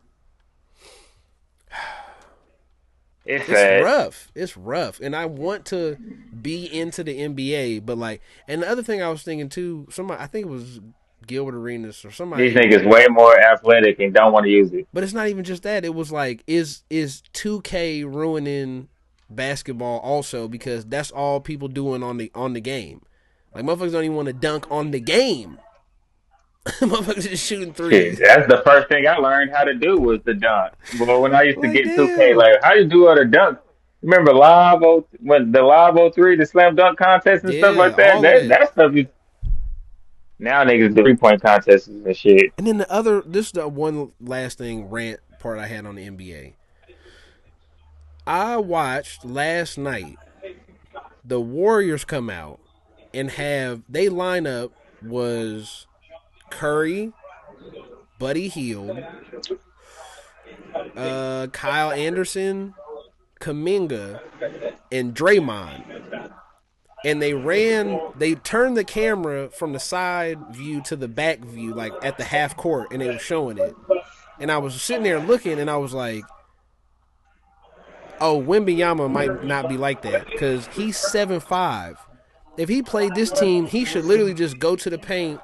it's It's sad. rough. It's rough. And I want to be into the NBA, but like, and the other thing I was thinking too, somebody, I think it was Gilbert Arenas or These somebody. niggas way more athletic and don't want to use it. But it's not even just that. It was like, is 2K ruining basketball also because that's all people doing on the game. Like motherfuckers don't even want to dunk on the game. Motherfuckers just shooting Shit, threes. that's the first thing I learned how to do was the dunk. But when I used to Like get 2K, like, damn. how you do other dunk? Remember when the Live 03, the slam dunk contest and stuff Yeah, like that? all of that. That stuff is now niggas do 3-point contests and shit. And then this is the one last thing rant part I had on the NBA. I watched last night the Warriors come out and have they lineup was Curry, Buddy Hield, Kyle Anderson, Kaminga, and Draymond. And they turned the camera from the side view to the back view, like at the half court, and they were showing it. And I was sitting there looking, and I was like, oh, Wembanyama might not be like that because he's 7'5". If he played this team, he should literally just go to the paint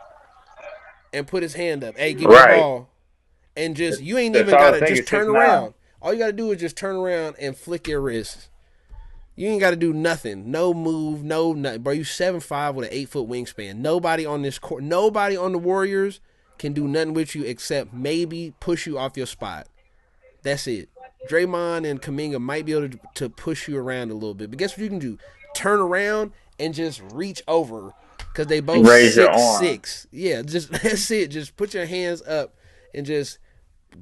and put his hand up. Hey, give me the Right. ball. And just, you ain't The even got tallest to thing just is turn 6'9". around. All you got to do is just turn around and flick your wrist. You ain't got to do nothing. No move, no nothing. Bro, you 7'5" with an 8-foot wingspan. Nobody on this court, nobody on the Warriors can do nothing with you except maybe push you off your spot. That's it. Draymond and Kaminga might be able to push you around a little bit. But guess what you can do? Turn around and just reach over because they both Raise your six arm. six. Yeah, just that's it. Just put your hands up and just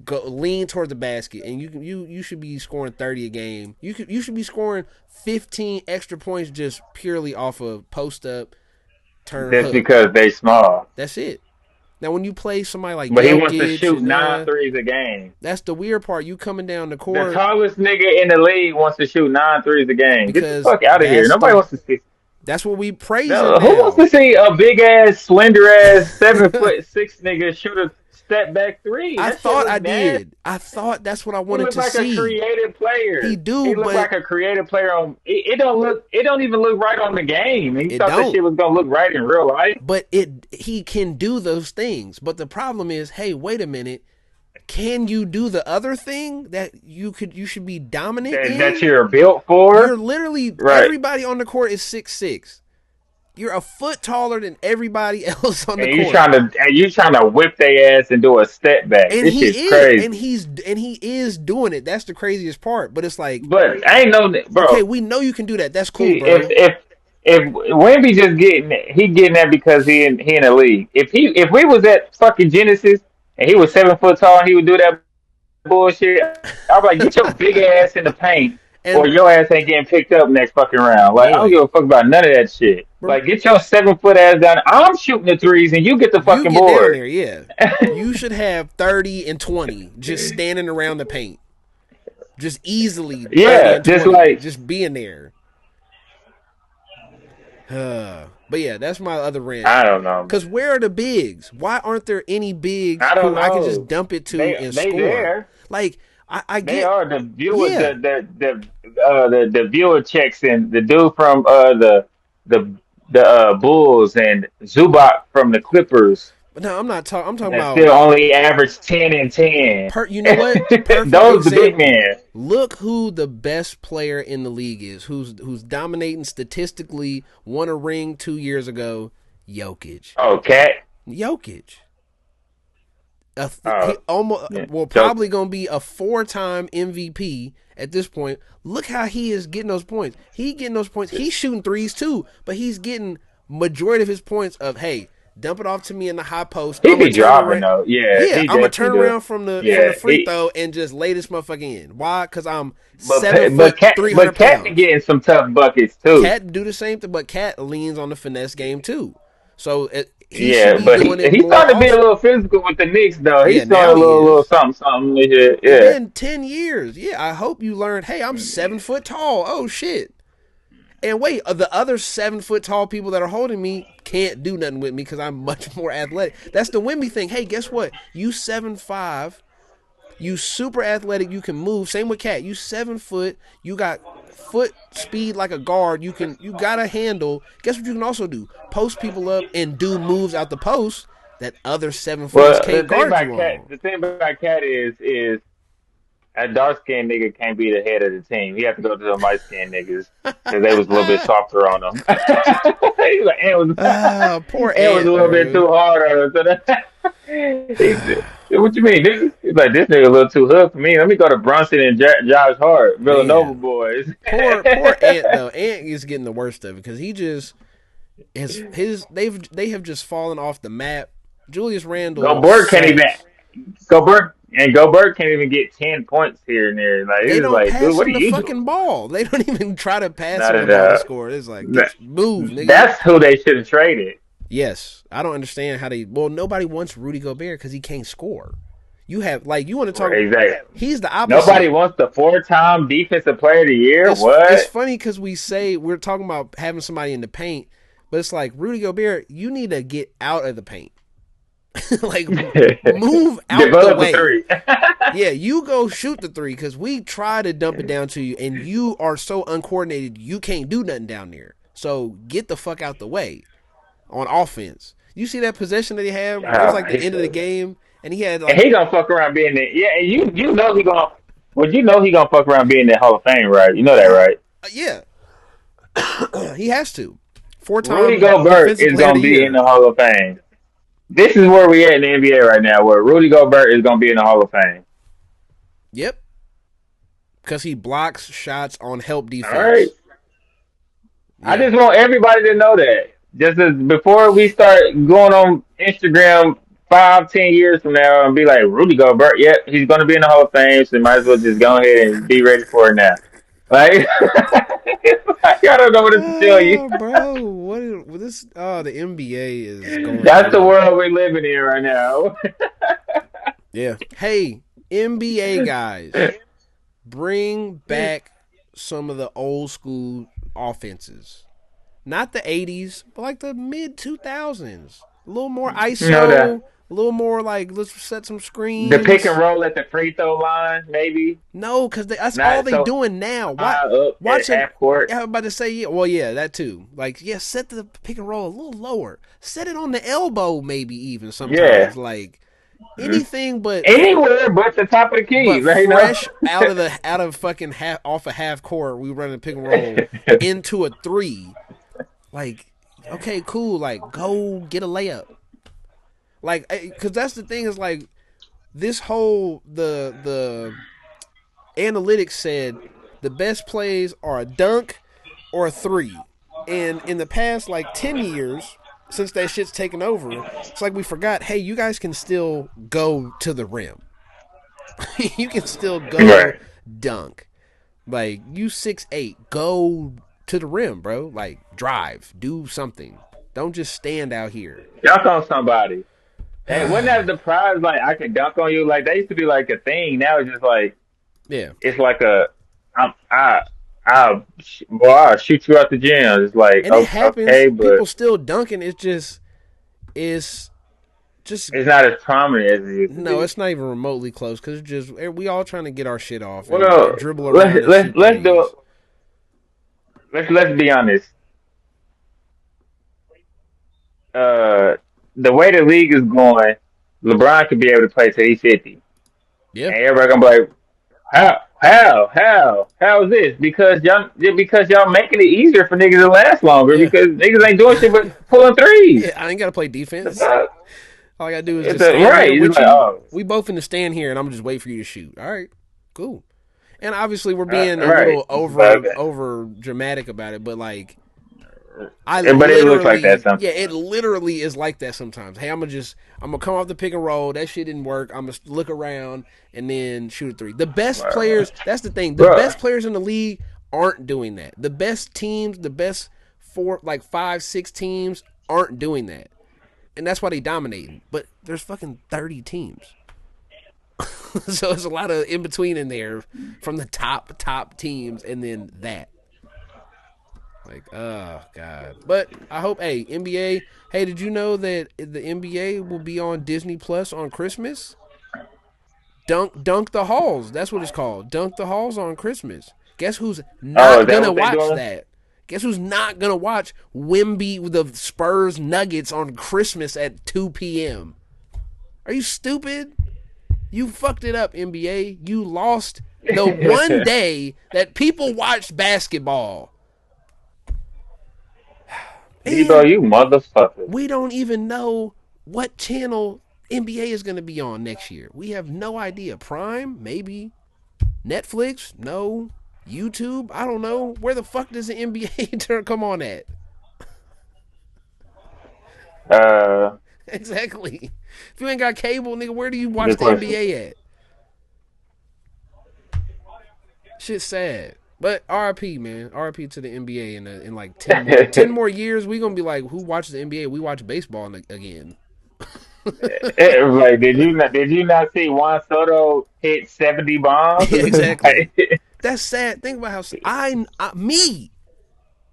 go lean toward the basket, and you should be scoring 30 a game. You should be scoring 15 extra points just purely off of post up, turn That's hook. because they small. That's it. Now, when you play somebody like But he wants to Jokic shoot and nine threes a game. that's the weird part. You coming down the The court tallest nigga in the league wants to shoot 9 threes a game. Get the because fuck out of here. Nobody wants to see. that's what we praising No, who wants now. to see a big ass, slender ass, 7'6" nigga shoot a step back three? I That shit thought I look nasty. did. I thought that's what I He wanted looked to like a see. creative He player. do, He looked but like a creative player on. It don't look. It don't even look right on the game. And he it thought that don't. shit was gonna look right in real life. But he can do those things. But the problem is, hey, wait a minute. Can you do the other thing that you should be dominant That in? you're built You're for. literally Right. everybody on the court is 6'6". You're a foot taller than everybody else on the And you court. trying to whip their ass and do a step back. And This shit's he is and crazy. he is doing it. That's the craziest part. But it's like, But I ain't know, okay, bro. we know you can do that. That's cool, See, if bro. if if Wemby just getting that because he in the league. If we was at fucking Genesis and he was 7 foot tall and he would do that bullshit, I'm like, get your big ass in the paint or And your ass ain't getting picked up next fucking round. Like I don't boy, give a fuck about none of that shit. bro, Like get your 7 foot ass down. I'm shooting the threes and you get the you fucking get down board. there, yeah. You should have 30 and 20 just standing around the paint. Just easily 30 Yeah, and just 20. like Just being there. But yeah, that's my other rant. I don't know. Because where are the bigs? Why aren't there any bigs I don't who I can just know. dump it to They and they score? there. Like, I They get, are the viewer, yeah. the viewer checks and the dude from the Bulls and Zubac from the Clippers But no, I'm not talking. I'm talking that about, still only average 10 and 10. you know what? Perfect Those the big example. men. Look who the best player in the league is, who's dominating statistically, won a ring 2 years ago. Jokic. Oh, Cat. Jokic. He Oh, almost yeah. well Joke. probably gonna be a 4-time MVP at this point. Look how he is getting those points. He getting those points. He's shooting threes too, but he's getting majority of his points of hey, dump it off to me in the high post. He I'm gonna be turn dropping around. though. Yeah, Yeah, he I'm gonna definitely turn do. around from the Yeah, free throw and just lay this motherfucker in. Why? Because I'm but 7 foot, three But hundred Cat be pounds. getting some tough buckets too. Cat do the same thing, but Cat leans on the finesse game too. So he should Yeah, be but doing it he more starting to be a often. little physical with the Knicks though. Yeah, He's showing now a he little is. something something. Yeah, It's yeah. been 10 years. Yeah, I hope you learned, hey, I'm 7 foot tall. Oh, shit. And wait, the other 7 foot tall people that are holding me can't do nothing with me because I'm much more athletic. That's the Wimby thing. Hey, guess what? You 7'5", you super athletic, you can move. Same with Cat. You 7 foot, you got foot speed like a guard. You got a handle. Guess what you can also do? Post people up and do moves out the post. that other 7 footers Well, can't guard you on. The thing about Cat is a dark skinned nigga can't be the head of the team. He have to go to the light skinned niggas because they was a little bit softer on him. He was like, Poor Ant was a Ant, little bit bro. too hard on him. So what you mean? He's like, this nigga a little too hood for me. Let me go to Brunson and Josh Hart, Villanova Man, boys. poor Ant though. Ant is getting the worst of it because he just they have just fallen off the map. Julius Randle Gobert can't even sucks. Gobert can't even get 10 points here and there. Like They he's don't like, dude, pass what are him the you doing? fucking ball. They don't even try to pass Not him the at ball to score. It's like that, get move, nigga. that's who they should have traded. Yes, I don't understand how they. Well, nobody wants Rudy Gobert because he can't score. You have like you want to talk. Exactly. He's the Nobody opposite. wants the 4-time defensive player of the year. It's What? funny because we say we're talking about having somebody in the paint, but it's like Rudy Gobert. You need to get out of the paint. Like move out the Develop a way. three. Yeah, you go shoot the three because we try to dump it down to you, and you are so uncoordinated you can't do nothing down there. So get the fuck out the way on offense. You see that possession that he had? It was like the end of the game, and he had And like he gonna fuck around being the and you know he gonna he gonna fuck around being the Hall of Fame, right? You know that, right? yeah, he has to. Rudy 4-time Gobert defensive is player of the gonna be in year. the Hall of Fame. This is where we at in the NBA right now, where Rudy Gobert is gonna be in the Hall of Fame. Yep, because he blocks shots on help All right. defense. I Yeah. just want everybody to know that. Just as before we start going on Instagram 5, 10 years from now and be like, Rudy Gobert, yep, he's going to be in the Hall of Fame, so you might as well just go ahead and be ready for it now. Like, I don't know what to tell you. Bro, what is this? Oh, the NBA is going That's the through. world we're living in right now. Yeah. Hey, NBA guys, bring back some of the old school offenses. Not the 80s, but like the mid 2000s. A little more No, ISO, a little more like let's set some the pick and screens. roll at the free throw line, maybe. No, because that's all Not they so doing now. high up at Watching. half court. Yeah, I was about to say, yeah, well, yeah, that too. Like, yeah, set the pick and roll a little lower. Set it on the elbow, maybe even Yeah. sometimes. Like anything Anywhere but the top of the key, but right now. fresh out of fucking half off a half court. We running pick and roll into a three. Like, okay, cool. Like, go get a layup. Like, because that's the thing is like this whole the analytics said the best plays are a dunk or a three. And in the past like 10 years, since that shit's taken over, it's like we forgot, hey, you guys can still go to the rim. You can still go Right. dunk. Like, you 6'8", go to the rim, bro. Like, drive. Do something. Don't just stand out here. Dunk on somebody. And wasn't that the prize? Like I could dunk on you. Like that used to be like a thing. Now it's just like Yeah. it's like a I'm boy, I'll shoot you out the gym. It's like And it happens. okay, but People still dunking. It's just it's not as prominent as it used to no, be. it's not even remotely close because just we all trying to get our shit off Well, and dribble around and shoot let's threes. do let's be honest. Uh, the way the league is going, LeBron could be able to play till he's 50, Yeah, and everybody gonna be like, how is this? Because y'all making it easier for niggas to last longer yeah, because niggas ain't doing shit but pulling threes. yeah. I ain't gotta play The defense. fuck? All I gotta do is It's just stand right. here It's with like, you. oh, We both in the stand here, and I'm just wait for you to shoot. All right, cool. And obviously, we're being a right. little But, over dramatic about it, but like I but it looks like that literally, sometimes. yeah, it literally is like that sometimes. Hey, I'm gonna come off the pick and roll. That shit didn't work. I'm gonna look around and then shoot a three. The best players, that's the thing. The Bro, best players in the league aren't doing that. The best teams, the best four, like 5, 6 teams aren't doing that, and that's why they dominating. But there's fucking 30 teams. So there's a lot of in between in there from the top teams and then that. Like, oh god. But I hope, hey, NBA, hey, did you know that the NBA will be on Disney Plus on Christmas? Dunk the Halls. That's what it's called. Dunk the Halls on Christmas. Guess who's oh, is not that gonna what they watch doing? that? Guess who's not gonna watch Wemby the Spurs Nuggets on Christmas at 2 p.m.? Are you stupid? You fucked it up, NBA. You lost the one day that people watched basketball. Debo, And you motherfucker. we don't even know what channel NBA is going to be on next year. We have no idea. Prime? Maybe. Netflix? No. YouTube? I don't know. Where the fuck does the NBA turn come on at? Uh, Exactly. If you ain't got cable, nigga, where do you watch Good the question. NBA at? Shit's sad. But RIP, man. RIP to the NBA in like 10 more years, we gonna be like, who watches the NBA? We watch baseball again. Like, did you not see Juan Soto hit 70 bombs? Exactly. Like, That's sad. Think about how me.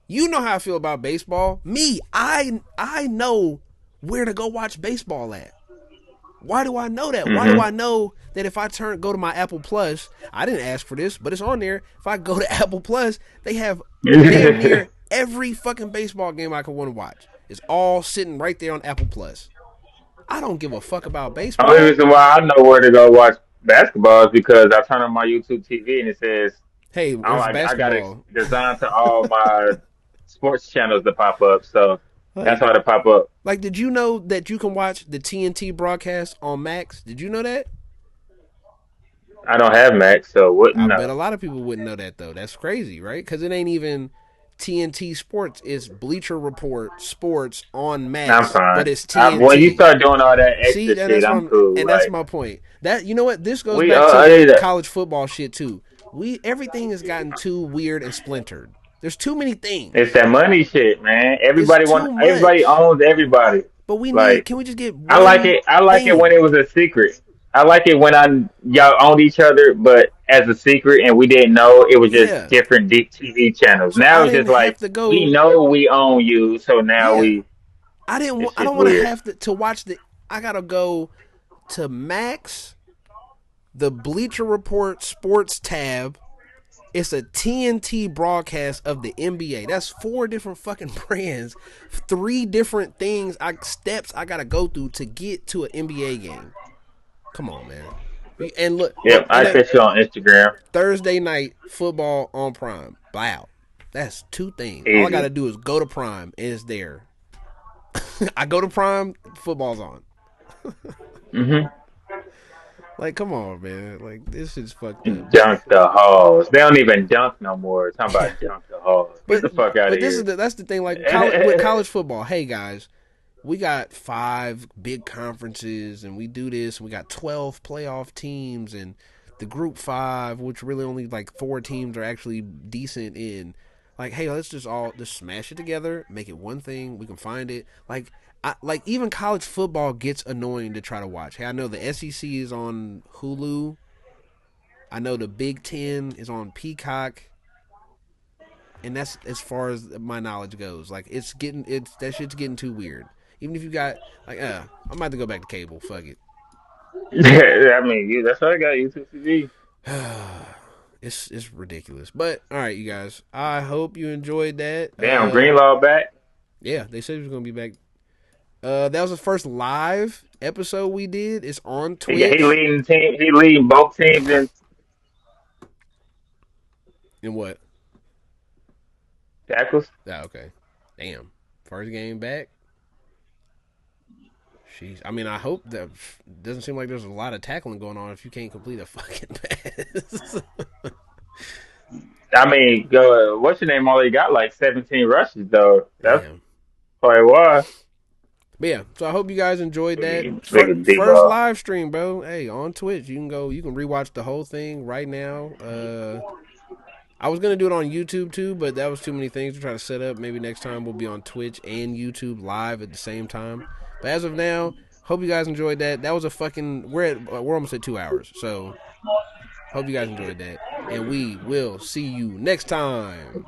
You know how I feel about baseball. Me, I know where to go watch baseball at. Why do I know that? Why do hmm I know that if I go to my Apple Plus, I didn't ask for this, but it's on there. If I go to Apple Plus, they have damn near every fucking baseball game I could want to watch. It's all sitting right there on Apple Plus. I don't give a fuck about Only baseball. reason why I know where to go watch basketball is because I turn on my YouTube TV and it says Hey, there's I got it basketball. designed to all my sports channels to pop up, so that's Like, how to pop up. like, did you know that you can watch the TNT broadcast on Max? Did you know that? I don't have Max, so wouldn't I bet a know. lot of people wouldn't know that though. That's crazy, right? Because it ain't even TNT Sports. It's Bleacher Report Sports on I'm Max, but fine. it's When you TNT. start doing all that See, extra and shit, that's what I'm cool. and that's Like my point. That you know what this goes we, back to I need the that. college football shit too. Everything has gotten too weird and splintered. There's too many It's things. that money shit, man. It's too Everybody much. owns everybody. But we need. Like Can we just get I like one it. I like it when thing? it was a secret. I like it when y'all owned each other, but as a secret, and we didn't know. It was just Yeah. different TV channels. So Now I it's just didn't have like to we go. know we own you, so now Yeah. we. I didn't. It's I just don't want to weird. have to watch the. I gotta go to Max, the Bleacher Report Sports tab. It's a TNT broadcast of the NBA. That's four different fucking brands, three different things, steps I gotta go through to get to an NBA game. Come on, man. And look, Yep, and I that set you on Instagram. Thursday night football on Prime. Wow, that's two things. All I gotta Easy. do is go to Prime, and it's there. I go to Prime, football's on. hmm Like, come on, man. Like, this is fucked up. Dunk the halls. They don't even dunk no more. Talking about dunk the halls. Get but the fuck out of but this is here. that's the thing. Like, with college football. Hey guys, we got 5 big conferences, and we do this. We got 12 playoff teams, and the Group 5, which really only like 4 teams are actually decent in. Like, hey, let's just all just smash it together, make it one thing. We can find it. Like even college football gets annoying to try to watch. Hey, I know the SEC is on Hulu. I know the Big Ten is on Peacock, and that's as far as my knowledge goes. Like, it's that shit's getting too weird. Even if you got like, I'm about to go back to cable. Fuck it. I mean, that's how I got YouTube TV. It's ridiculous. But all right, you guys. I hope you enjoyed that. Damn, Greenlaw back. Yeah, they said he was gonna be back. That was the first live episode we did. It's on He Twitch. leading team. He leading both teams in And what? tackles. Okay. Damn. First game back. Jeez. I mean, I hope that doesn't seem like there's a lot of tackling going on if you can't complete a fucking pass. I mean, what's your name? Only got like 17 rushes though. That's Damn. probably why. But yeah, so I hope you guys enjoyed that Nigga first D-ball. live stream, bro. Hey, on Twitch, you can go, you can rewatch the whole thing right now. I was gonna do it on YouTube too, but that was too many things to try to set up. Maybe next time we'll be on Twitch and YouTube live at the same time. But as of now, hope you guys enjoyed that. That was a fucking. We're almost at 2 hours, so hope you guys enjoyed that, and we will see you next time.